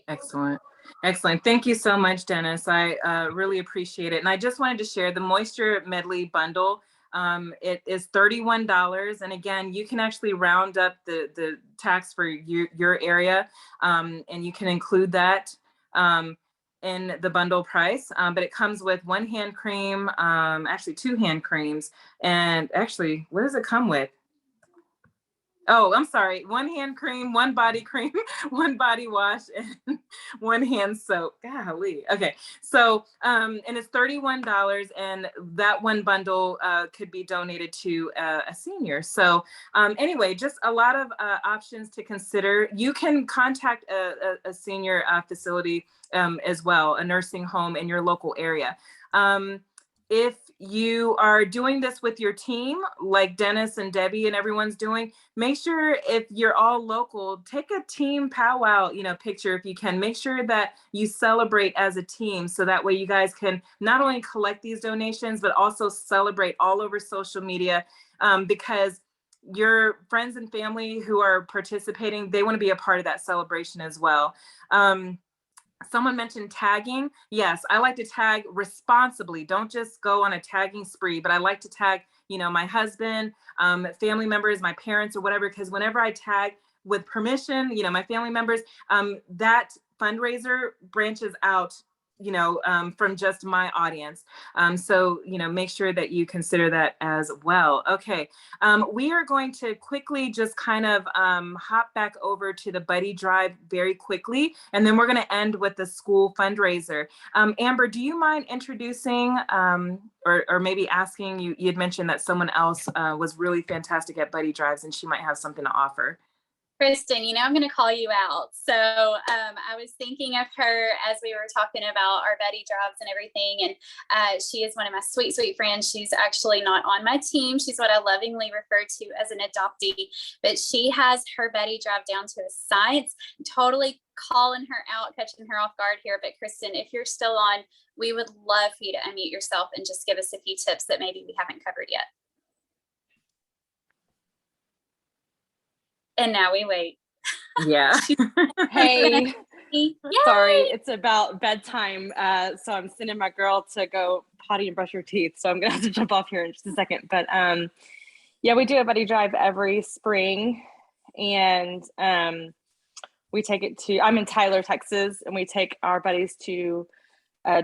S1: Excellent. Excellent. Thank you so much, Dennis. I really appreciate it. And I just wanted to share the Moisture Medley bundle. It is $31. And again, you can actually round up the tax for your area, and you can include that in the bundle price, but it comes with 1 hand cream, actually 2 hand creams, and actually, what does it come with? Oh, I'm sorry. 1 hand cream, 1 body cream, 1 body wash, and 1 hand soap. Golly. Okay. So, and it's $31, and that one bundle could be donated to a senior. So, anyway, just a lot of options to consider. You can contact a senior facility as well, a nursing home in your local area. If you are doing this with your team, like Dennis and Debbie and everyone's doing, make sure if you're all local, take a team powwow, picture if you can. Make sure that you celebrate as a team, so that way you guys can not only collect these donations, but also celebrate all over social media, because your friends and family who are participating, they want to be a part of that celebration as well. Someone mentioned tagging. Yes, I like to tag responsibly. Don't just go on a tagging spree, but I like to tag, my husband, family members, my parents, or whatever, because whenever I tag with permission, my family members, that fundraiser branches out, from just my audience. So, make sure that you consider that as well. Okay. We are going to quickly just kind of hop back over to the buddy drive very quickly, and then we're going to end with the school fundraiser. Amber, do you mind introducing or maybe asking, you had mentioned that someone else was really fantastic at buddy drives and she might have something to offer.
S4: Kristen, I'm going to call you out. So I was thinking of her as we were talking about our buddy drives and everything. And she is one of my sweet, sweet friends. She's actually not on my team. She's what I lovingly refer to as an adoptee, but she has her buddy drive down to a science. Totally calling her out, catching her off guard here. But Kristen, if you're still on, we would love for you to unmute yourself and just give us a few tips that maybe we haven't covered yet. And now we wait.
S1: Yeah.
S8: Hey,
S4: Yay!
S8: sorry, it's about bedtime. So I'm sending my girl to go potty and brush her teeth. So I'm gonna have to jump off here in just a second. But yeah, we do a buddy drive every spring, and we take it to. I'm in Tyler, Texas, and we take our buddies to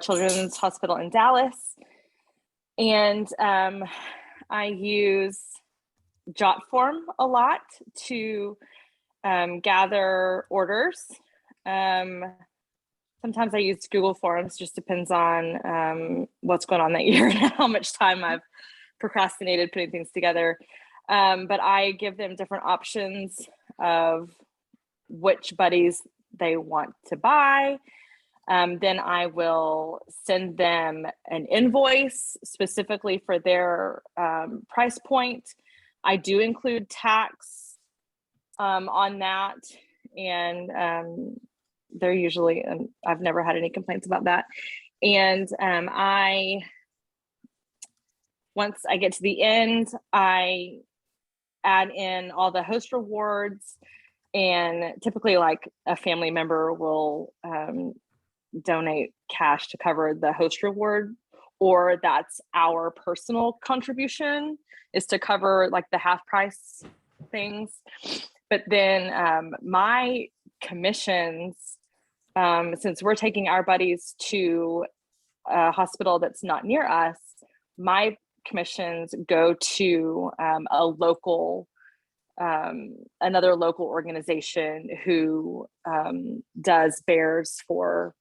S8: Children's Hospital in Dallas, and I use Jot form a lot to gather orders. Sometimes I use Google Forms, just depends on what's going on that year and how much time I've procrastinated putting things together. But I give them different options of which buddies they want to buy. Then I will send them an invoice specifically for their price point. I do include tax on that, and they're usually, I've never had any complaints about that. And once I get to the end, I add in all the host rewards, and typically like a family member will donate cash to cover the host reward, or that's our personal contribution is to cover like the half price things. But then my commissions, since we're taking our buddies to a hospital that's not near us, my commissions go to another local organization who does bears for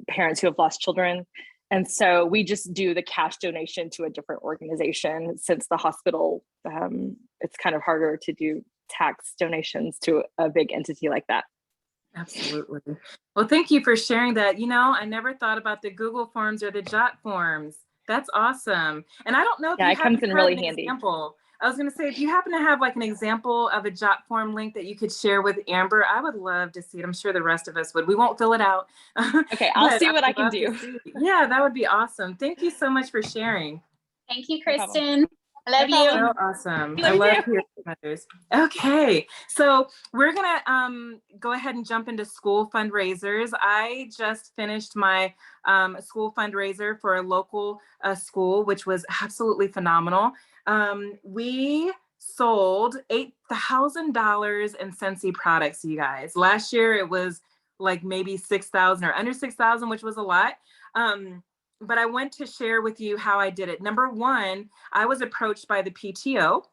S8: parents who have lost children. And so we just do the cash donation to a different organization, since the hospital, it's kind of harder to do tax donations to a big entity like that.
S1: Absolutely. Well, thank you for sharing that. I never thought about the Google Forms or the Jot forms. That's awesome. And I don't know if
S8: Yeah,
S1: you
S8: it comes in really handy.
S1: Example. I was going to say, if you happen to have like an example of a Jot form link that you could share with Amber, I would love to see it. I'm sure the rest of us would. We won't fill it out.
S8: Okay, I'll see what I can do.
S1: Yeah, that would be awesome. Thank you so much for sharing.
S4: Thank you, Kristen. I love you.
S1: So awesome. I love hearing from others. Okay, so we're gonna go ahead and jump into school fundraisers. I just finished my school fundraiser for a local school, which was absolutely phenomenal. We sold $8,000 in Scentsy products, you guys. Last year it was like maybe 6,000 or under 6,000, which was a lot. But I want to share with you how I did it. Number one, I was approached by the PTO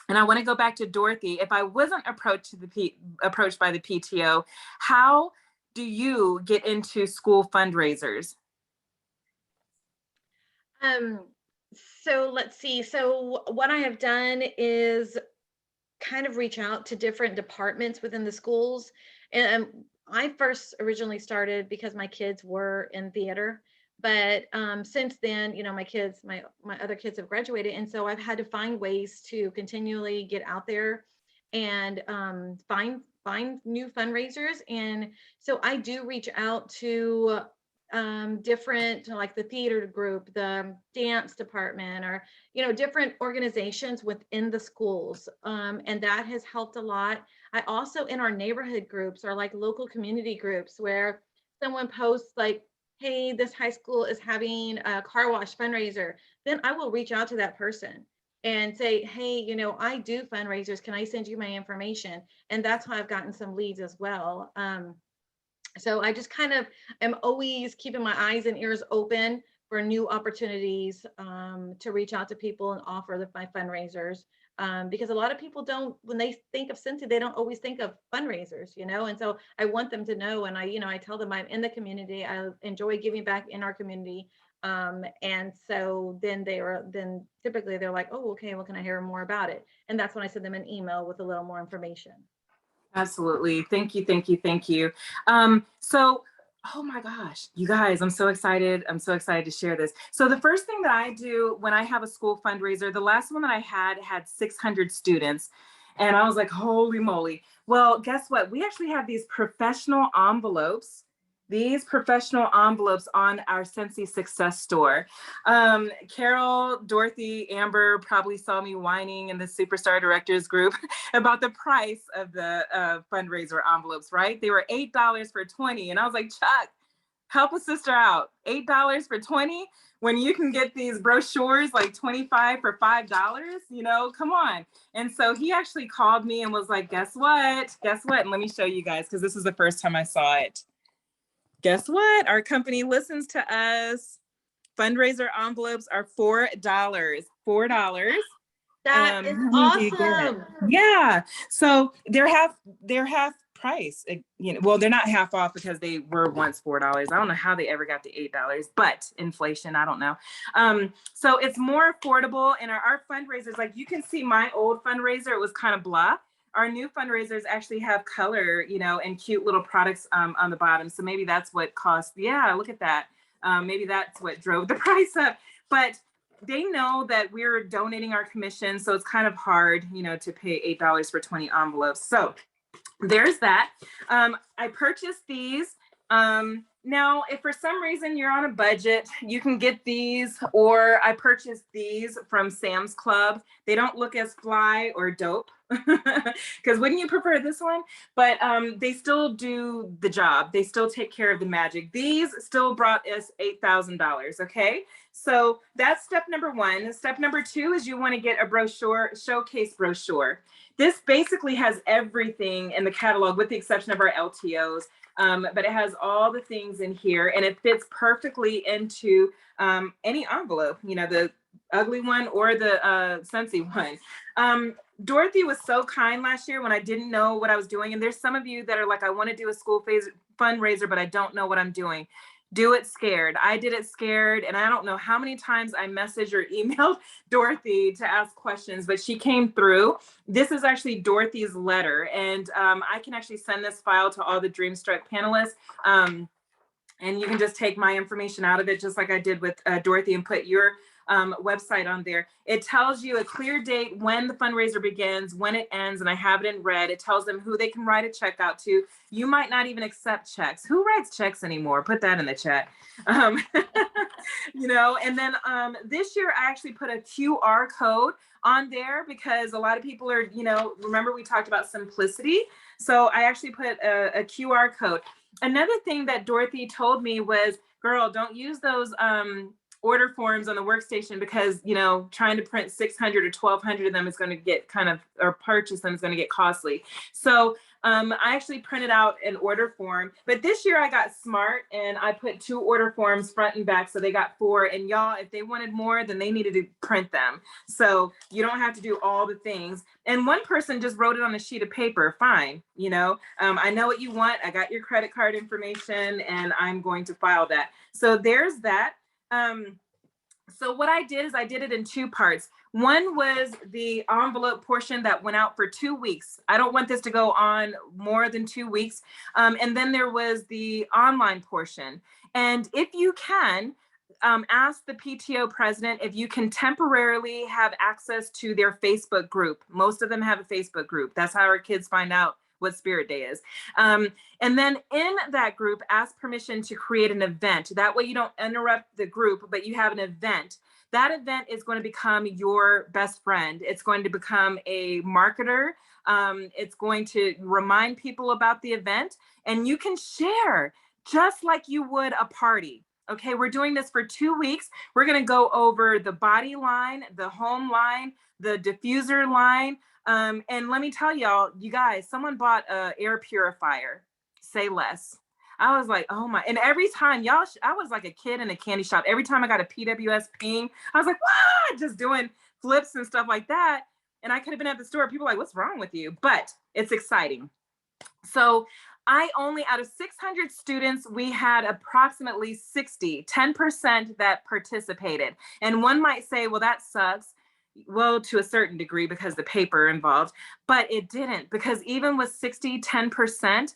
S1: And I want to go back to Dorothy. If I wasn't approached by the PTO, how do you get into school fundraisers?
S5: So let's see. So what I have done is kind of reach out to different departments within the schools. And I first originally started because my kids were in theater. But since then, you know, my other kids have graduated. And so I've had to find ways to continually get out there and find new fundraisers. And so I do reach out to different, like the theater group, the dance department, or, you know, different organizations within the schools. And that has helped a lot. I also, in our neighborhood groups, or like local community groups, where someone posts like, hey, this high school is having a car wash fundraiser, then I will reach out to that person and say, hey, you know, I do fundraisers. Can I send you my information? And that's how I've gotten some leads as well. So I just kind of am always keeping my eyes and ears open for new opportunities to reach out to people and offer my fundraisers. Because a lot of people don't, when they think of Scentsy, they don't always think of fundraisers, you know, and so I want them to know. And I tell them I'm in the community. I enjoy giving back in our community. And so then typically they're like, oh, okay, well, can I hear more about it? And that's when I send them an email with a little more information.
S1: Absolutely. Thank you. Thank you. Thank you. So, oh my gosh, you guys, I'm so excited. I'm so excited to share this. So the first thing that I do when I have a school fundraiser, the last one that I had 600 students. And I was like, holy moly. Well, guess what? We actually have these professional envelopes on our Scentsy Success Store. Carol, Dorothy, Amber probably saw me whining in the Superstar Directors group about the price of the fundraiser envelopes, right? They were $8 for 20. And I was like, Chuck, help a sister out. $8 for 20 when you can get these brochures like 25 for $5, you know, come on. And so he actually called me and was like, guess what? And let me show you guys, because this is the first time I saw it. Guess what? Our company listens to us. Fundraiser envelopes are $4. $4.
S5: That is awesome.
S1: Yeah. So they're half price. You know, well, they're not half off because they were once $4. I don't know how they ever got to $8, but inflation, I don't know. So it's more affordable. And our fundraisers, like you can see my old fundraiser, it was kind of blah. Our new fundraisers actually have color, you know, and cute little products on the bottom. So maybe that's what cost. Yeah, look at that. Maybe that's what drove the price up. But they know that we're donating our commission. So it's kind of hard, you know, to pay $8 for 20 envelopes. So there's that. I purchased these. Now, if for some reason you're on a budget, you can get these, or I purchased these from Sam's Club. They don't look as fly or dope, because wouldn't you prefer this one? But they still do the job. They still take care of the magic. These still brought us $8,000, okay? So that's step number one. Step number two is you want to get a brochure, showcase brochure. This basically has everything in the catalog with the exception of our LTOs. But it has all the things in here and it fits perfectly into any envelope, you know, the ugly one or the Scentsy one. Dorothy was so kind last year when I didn't know what I was doing. And there's some of you that are like, I want to do a school fundraiser, but I don't know what I'm doing. Do it scared. I did it scared. And I don't know how many times I messaged or emailed Dorothy to ask questions, but she came through. This is actually Dorothy's letter. And I can actually send this file to all the Dreamstruck panelists. And you can just take my information out of it, just like I did with Dorothy, and put your website on there. It tells you a clear date when the fundraiser begins, when it ends, and I have it in red. It tells them who they can write a check out to. You might not even accept checks. Who writes checks anymore? Put that in the chat. You know, and then this year I actually put a QR code on there because a lot of people are, you know, remember we talked about simplicity. So I actually put a QR code. Another thing that Dorothy told me was, girl, don't use those order forms on the workstation because, you know, trying to print 600 or 1200 of them is going to get or purchase them is going to get costly. So I actually printed out an order form, but this year I got smart and I put 2 order forms front and back. So they got 4, and y'all, if they wanted more, then they needed to print them. So you don't have to do all the things. And one person just wrote it on a sheet of paper. Fine. You know, I know what you want. I got your credit card information and I'm going to file that. So there's that. So what I did is I did it in 2 parts. One was the envelope portion that went out for 2 weeks. I don't want this to go on more than 2 weeks. And then there was the online portion. And if you can, ask the PTO president if you can temporarily have access to their Facebook group. Most of them have a Facebook group. That's how our kids find out what Spirit Day is. And then in that group, ask permission to create an event. That way you don't interrupt the group, but you have an event. That event is going to become your best friend. It's going to become a marketer. It's going to remind people about the event, and you can share just like you would a party. Okay, we're doing this for 2 weeks. We're going to go over the body line, the home line, the diffuser line. And let me tell y'all, you guys, someone bought an air purifier. Say less. I was like, oh my. And every time y'all, I was like a kid in a candy shop. Every time I got a PWS ping, I was like, wow, just doing flips and stuff like that. And I could have been at the store. People were like, what's wrong with you? But it's exciting. So I only, out of 600 students, we had approximately 10% that participated. And one might say, well, that sucks. Well, to a certain degree because the paper involved, but it didn't, because even with 10%,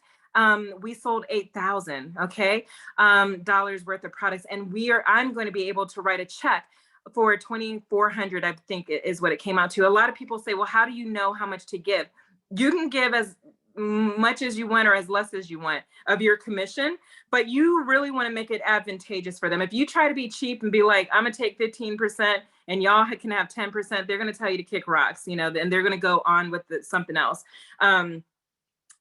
S1: we sold $8,000, dollars worth of products. And I'm going to be able to write a check for $2,400, I think is what it came out to. A lot of people say, well, how do you know how much to give? You can give as much as you want or as less as you want of your commission, but you really want to make it advantageous for them. If you try to be cheap and be like, I'm gonna take 15% and y'all can have 10%, they're gonna tell you to kick rocks, you know, and they're gonna go on with something else.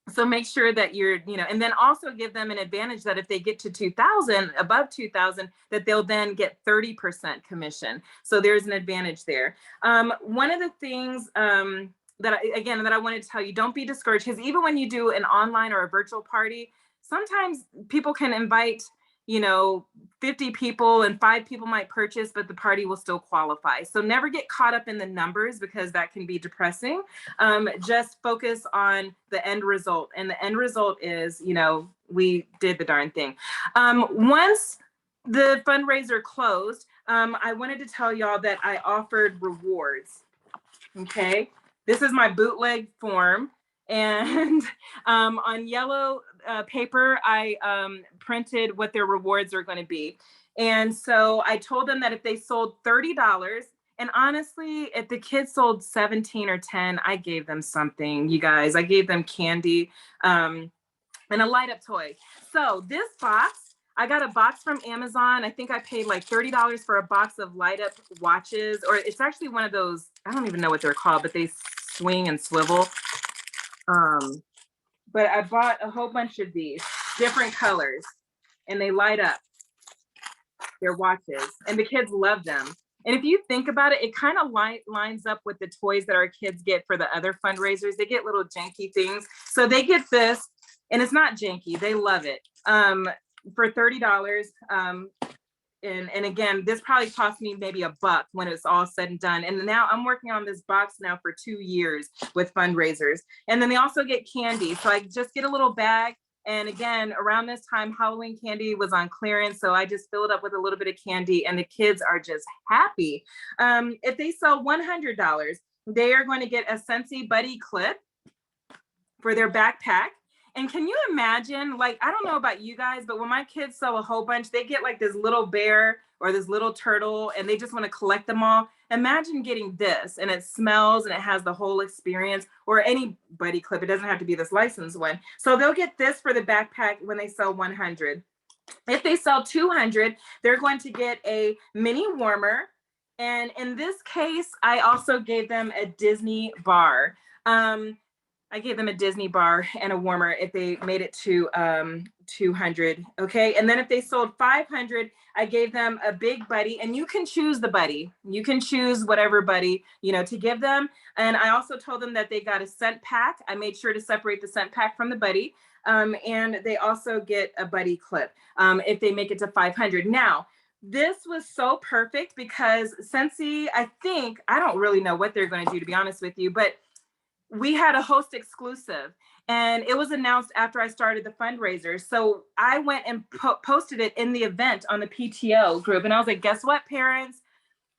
S1: So make sure that you're, you know, and then also give them an advantage that if they get to 2,000, above 2,000, that they'll then get 30% commission. So there's an advantage there. One of the things that I wanted to tell you, don't be discouraged, because even when you do an online or a virtual party, sometimes people can invite, you know, 50 people and 5 people might purchase, but the party will still qualify. So never get caught up in the numbers because that can be depressing. Just focus on the end result. And the end result is, you know, we did the darn thing. Once the fundraiser closed, I wanted to tell y'all that I offered rewards. Okay. This is my bootleg form, and on yellow paper, I printed what their rewards are going to be. And so I told them that if they sold $30, and honestly, if the kids sold 17 or 10, I gave them something, you guys. I gave them candy and a light up toy. So this box, I got a box from Amazon. I think I paid like $30 for a box of light up watches, or it's actually one of those, I don't even know what they're called, but they swing and swivel. But I bought a whole bunch of these different colors and they light up. Their watches, and the kids love them. And if you think about it, it kind of lines up with the toys that our kids get for the other fundraisers. They get little janky things. So they get this, and it's not janky. They love it. For $30. And again, this probably cost me maybe $1 when it's all said and done. And now I'm working on this box now for 2 years with fundraisers. And then they also get candy. So I just get a little bag. And again, around this time, Halloween candy was on clearance. So I just fill it up with a little bit of candy and the kids are just happy. If they sell $100, they are going to get a Scentsy Buddy clip for their backpack. And can you imagine, like, I don't know about you guys, but when my kids sell a whole bunch, they get like this little bear or this little turtle and they just want to collect them all. Imagine getting this and it smells and it has the whole experience, or any buddy clip. It doesn't have to be this licensed one. So they'll get this for the backpack when they sell 100. If they sell 200, they're going to get a mini warmer. And in this case, I also gave them a Disney bar. I gave them a Disney bar and a warmer if they made it to 200. Okay. And then if they sold 500, I gave them a big buddy, and you can choose the buddy. You can choose whatever buddy, to give them. And I also told them that they got a scent pack. I made sure to separate the scent pack from the buddy. And they also get a buddy clip if they make it to 500. Now, this was so perfect because Scentsy, I don't really know what they're going to do, to be honest with you, but we had a host exclusive, and it was announced after I started the fundraiser. So I went and posted it in the event on the PTO group. And I was like, guess what, parents?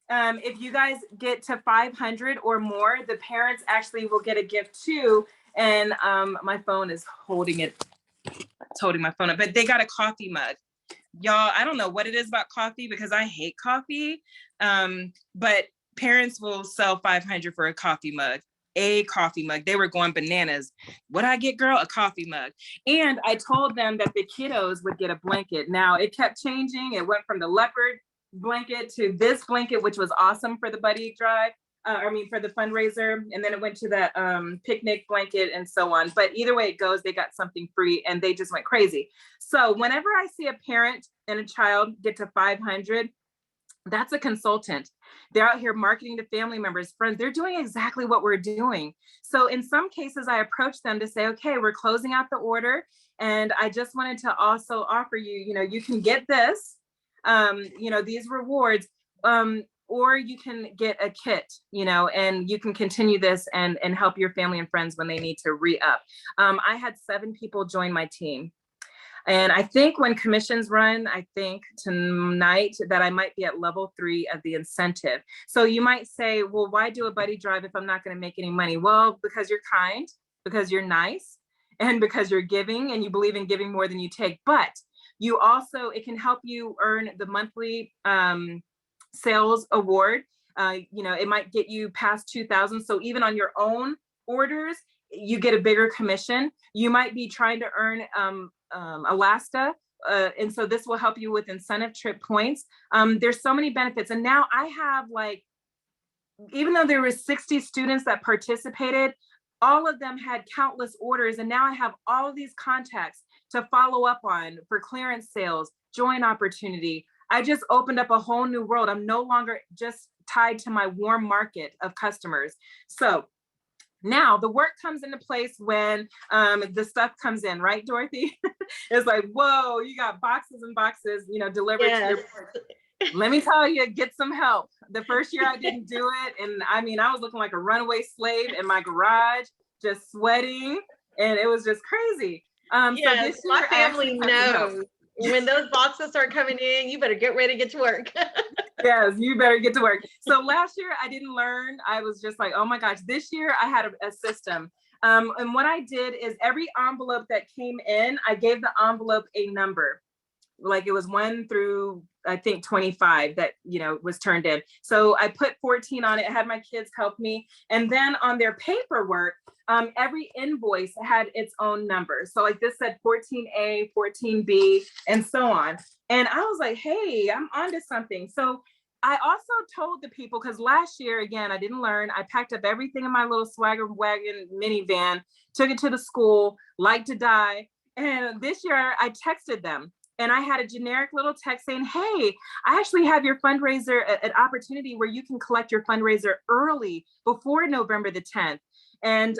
S1: If you guys get to 500 or more, the parents actually will get a gift too. And my phone is holding it. It's holding my phone up, but they got a coffee mug. Y'all, I don't know what it is about coffee because I hate coffee. But parents will sell 500 for a coffee mug. They were going bananas. What I get, girl? A coffee mug. And I told them that the kiddos would get a blanket. Now it kept changing. It went from the leopard blanket to this blanket, which was awesome for the buddy drive. For the fundraiser. And then it went to the picnic blanket and so on. But either way it goes, they got something free and they just went crazy. So whenever I see a parent and a child get to 500, that's a consultant. They're out here marketing to family members, friends. They're doing exactly what we're doing. So in some cases, I approach them to say, okay, we're closing out the order. And I just wanted to also offer you, you can get this, these rewards, or you can get a kit, and you can continue this and help your family and friends when they need to re-up. I had 7 people join my team. And I think when commissions run, I think tonight that I might be at level 3 of the incentive. So you might say, well, why do a buddy drive if I'm not going to make any money? Well, because you're kind, because you're nice, and because you're giving and you believe in giving more than you take. But you also, it can help you earn the monthly sales award. It might get you past 2,000. So even on your own orders, you get a bigger commission. You might be trying to earn Alaska. And so this will help you with incentive trip points. There's so many benefits. And now I have even though there were 60 students that participated, all of them had countless orders. And now I have all of these contacts to follow up on for clearance sales, joint opportunity. I just opened up a whole new world. I'm no longer just tied to my warm market of customers. So now the work comes into place when the stuff comes in, right, Dorothy? It's like, whoa, you got boxes and boxes, delivered to your port. Let me tell you, get some help. The first year I didn't do it. And I was looking like a runaway slave in my garage, just sweating. And it was just crazy.
S5: So this year, my family knows when those boxes start coming in, you better get ready to get to work.
S1: Yes, you better get to work. So last year I didn't learn. I was just like, oh my gosh. This year I had a system. And what I did is every envelope that came in, I gave the envelope a number. Like it was 1 through, I think, 25 that, was turned in. So I put 14 on it. I had my kids help me. And then on their paperwork, every invoice had its own number. So like this said 14A, 14B, and so on. And I was like, hey, I'm onto something. So I also told the people, because last year, again, I didn't learn. I packed up everything in my little swagger wagon minivan, took it to the school, like to die. And this year I texted them. And I had a generic little text saying, hey, I actually have your fundraiser, an opportunity where you can collect your fundraiser early before November the 10th. And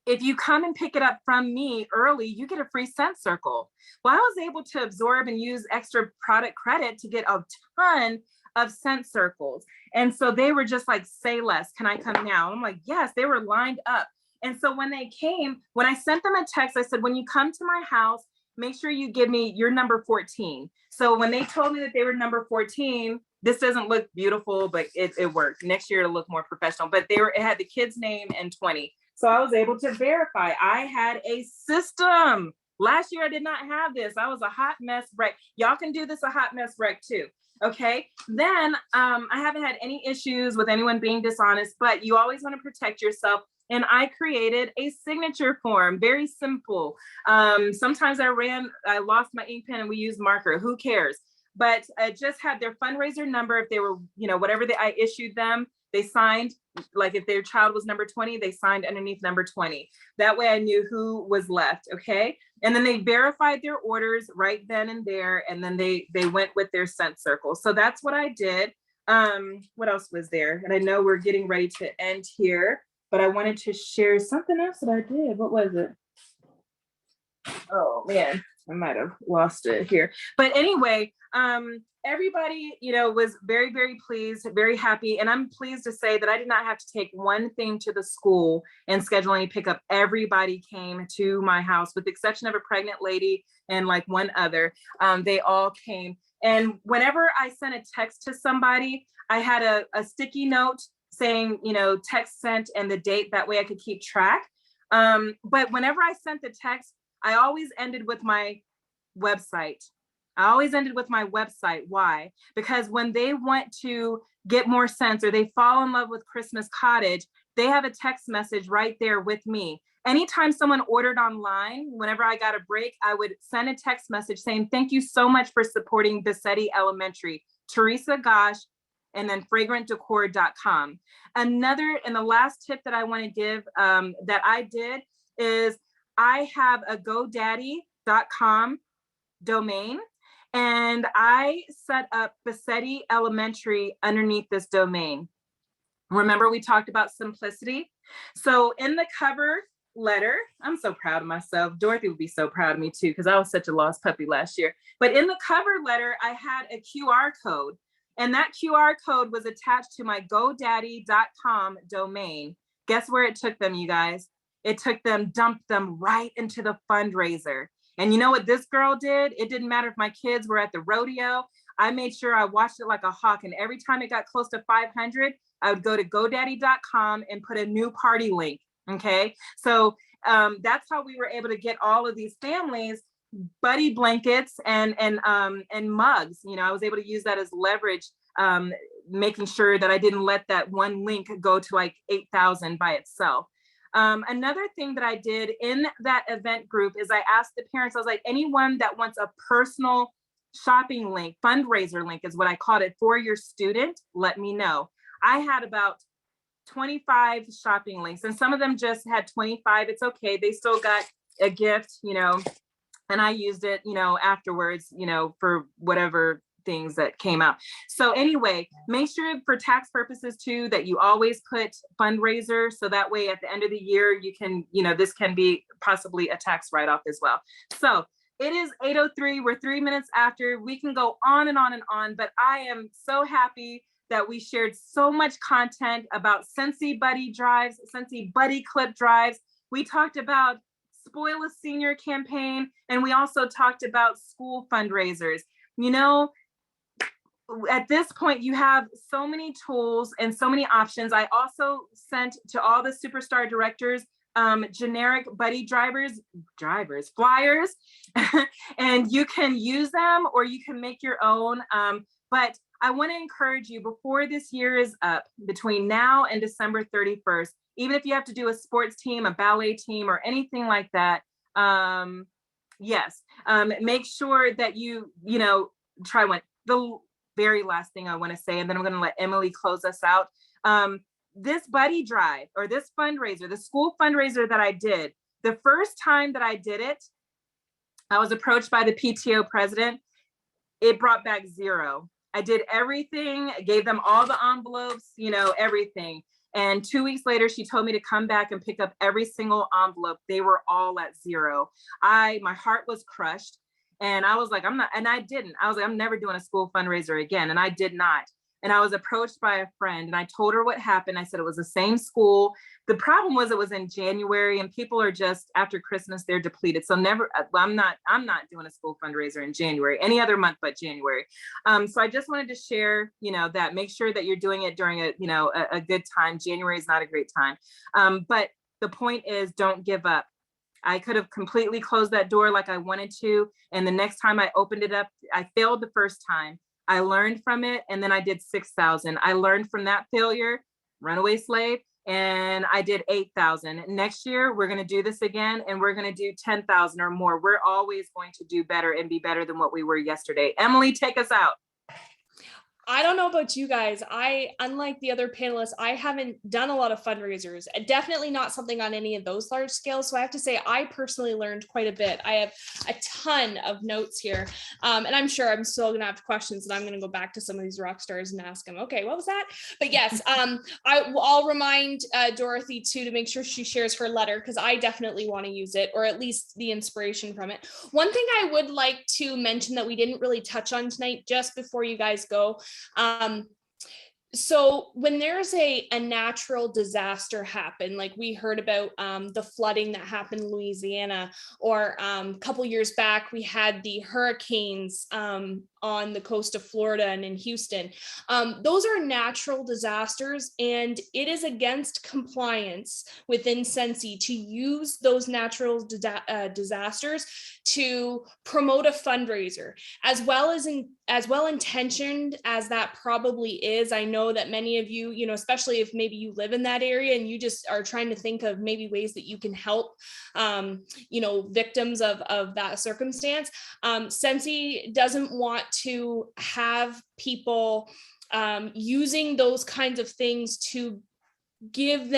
S1: if you come and pick it up from me early, you get a free scent circle. Well, I was able to absorb and use extra product credit to get a ton of scent circles. And so they were just like, say less, can I come now? I'm like, yes, they were lined up. And so when they came, when I sent them a text, I said, when you come to my house, make sure you give me your number 14. So when they told me that they were number 14, this doesn't look beautiful, but it worked. Next year it'll look more professional, but it had the kid's name and 20. So I was able to verify I had a system. Last year I did not have this. I was a hot mess wreck. Y'all can do this a hot mess wreck too. Okay. Then I haven't had any issues with anyone being dishonest, but you always want to protect yourself. And I created a signature form, very simple. Sometimes I lost my ink pen and we used marker, who cares? But I just had their fundraiser number if they were, whatever I issued them, they signed, like if their child was number 20, they signed underneath number 20. That way I knew who was left, okay? And then they verified their orders right then and there, and then they went with their scent circle. So that's what I did. What else was there? And I know we're getting ready to end here, but I wanted to share something else that I did. What was it? Oh man, I might have lost it here. But anyway, everybody, was very, very pleased, very happy. And I'm pleased to say that I did not have to take one thing to the school and schedule any pickup. Everybody came to my house, with the exception of a pregnant lady and like one other. They all came. And whenever I sent a text to somebody, I had a sticky note saying, text sent and the date. That way I could keep track. But whenever I sent the text, I always ended with my website. Why? Because when they want to get more scents or they fall in love with Christmas Cottage, they have a text message right there with me. Anytime someone ordered online, whenever I got a break, I would send a text message saying, thank you so much for supporting Bassetti Elementary, Teresa Gosh, and then fragrantdecor.com. Another, and the last tip that I want to give that I did is I have a GoDaddy.com domain, and I set up Bassetti Elementary underneath this domain. Remember, we talked about simplicity. So in the cover letter, I'm so proud of myself. Dorothy would be so proud of me too, because I was such a lost puppy last year. But in the cover letter, I had a QR code, and that QR code was attached to my GoDaddy.com domain. Guess where it took them, you guys? It took them, dumped them right into the fundraiser. And you know what this girl did? It didn't matter if my kids were at the rodeo. I made sure I watched it like a hawk. And every time it got close to 500, I would go to GoDaddy.com and put a new party link. Okay. So that's how we were able to get all of these families buddy blankets and mugs. I was able to use that as leverage, making sure that I didn't let that one link go to like 8,000 by itself. Another thing that I did in that event group is I asked the parents, I was like, anyone that wants a personal shopping link, fundraiser link is what I called it, for your student, let me know. I had about 25 shopping links, and some of them just had 25. It's okay. They still got a gift, and I used it, afterwards, for whatever things that came out. So anyway, make sure for tax purposes too, that you always put fundraiser. So that way at the end of the year, you can, this can be possibly a tax write-off as well. So it is 8:03. We're 3 minutes after. We can go on and on and on, but I am so happy that we shared so much content about Scentsy Buddy drives, Scentsy Buddy clip drives. We talked about Spoil a Senior campaign, and we also talked about school fundraisers. At this point, you have so many tools and so many options. I also sent to all the superstar directors generic buddy flyers, and you can use them or you can make your own. But I want to encourage you, before this year is up, between now and December 31st, even if you have to do a sports team, a ballet team, or anything like that, make sure that you try one. The very last thing I want to say, and then I'm going to let Emily close us out. This buddy drive or this fundraiser, the school fundraiser that I did, the first time that I did it, I was approached by the PTO president. It brought back zero. I did everything, gave them all the envelopes, everything. And 2 weeks later, she told me to come back and pick up every single envelope. They were all at zero. My heart was crushed. And I was like, I was like, I'm never doing a school fundraiser again. And I did not. And I was approached by a friend and I told her what happened. I said it was the same school. The problem was it was in January and people are just, after Christmas, they're depleted. So I'm not doing a school fundraiser in January, any other month but January. So I just wanted to share, that make sure that you're doing it during a good time. January is not a great time. But the point is, don't give up. I could have completely closed that door like I wanted to. And the next time I opened it up, I failed the first time. I learned from it. And then I did 6,000. I learned from that failure, runaway slave, and I did 8,000. Next year, we're going to do this again, and we're going to do 10,000 or more. We're always going to do better and be better than what we were yesterday. Emily, take us out.
S3: I don't know about you guys. Unlike the other panelists, I haven't done a lot of fundraisers, and definitely not something on any of those large scales. So I have to say, I personally learned quite a bit. I have a ton of notes here. And I'm sure I'm still going to have questions, and I'm going to go back to some of these rock stars and ask them, okay, what was that? But yes, I'll remind Dorothy too, to make sure she shares her letter, because I definitely want to use it, or at least the inspiration from it. One thing I would like to mention that we didn't really touch on tonight, just before you guys go, so when there's a natural disaster happen, like we heard about the flooding that happened in Louisiana, or a couple years back, we had the hurricanes on the coast of Florida and in Houston. Those are natural disasters, and it is against compliance within Scentsy to use those natural disasters to promote a fundraiser, as well intentioned as that probably is. I know that many of you, especially if maybe you live in that area and you just are trying to think of maybe ways that you can help, victims of that circumstance. Scentsy doesn't want to have people using those kinds of things to give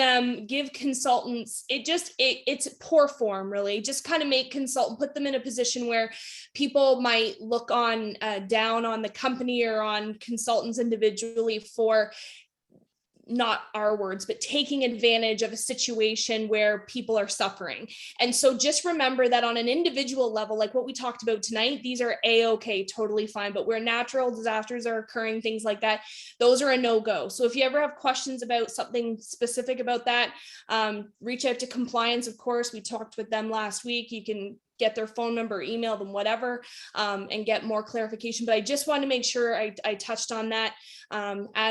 S3: consultants, it's poor form, really. Just kind of put them in a position where people might look down on the company or on consultants individually for, not our words, but taking advantage of a situation where people are suffering. And so just remember that on an individual level, like what we talked about tonight, these are a-okay, totally fine. But where natural disasters are occurring, things like that, those are a no-go. So if you ever have questions about something specific about that, reach out to compliance. Of course, we talked with them last week. You can get their phone number, email them, whatever, and get more clarification. But I just want to make sure I touched on that,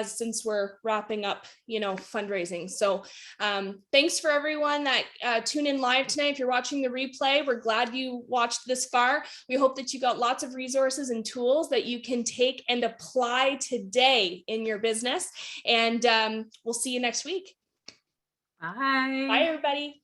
S3: since we're wrapping up, fundraising. So thanks for everyone that tuned in live tonight. If you're watching the replay, we're glad you watched this far. We hope that you got lots of resources and tools that you can take and apply today in your business. And we'll see you next week.
S1: Bye.
S3: Bye, everybody.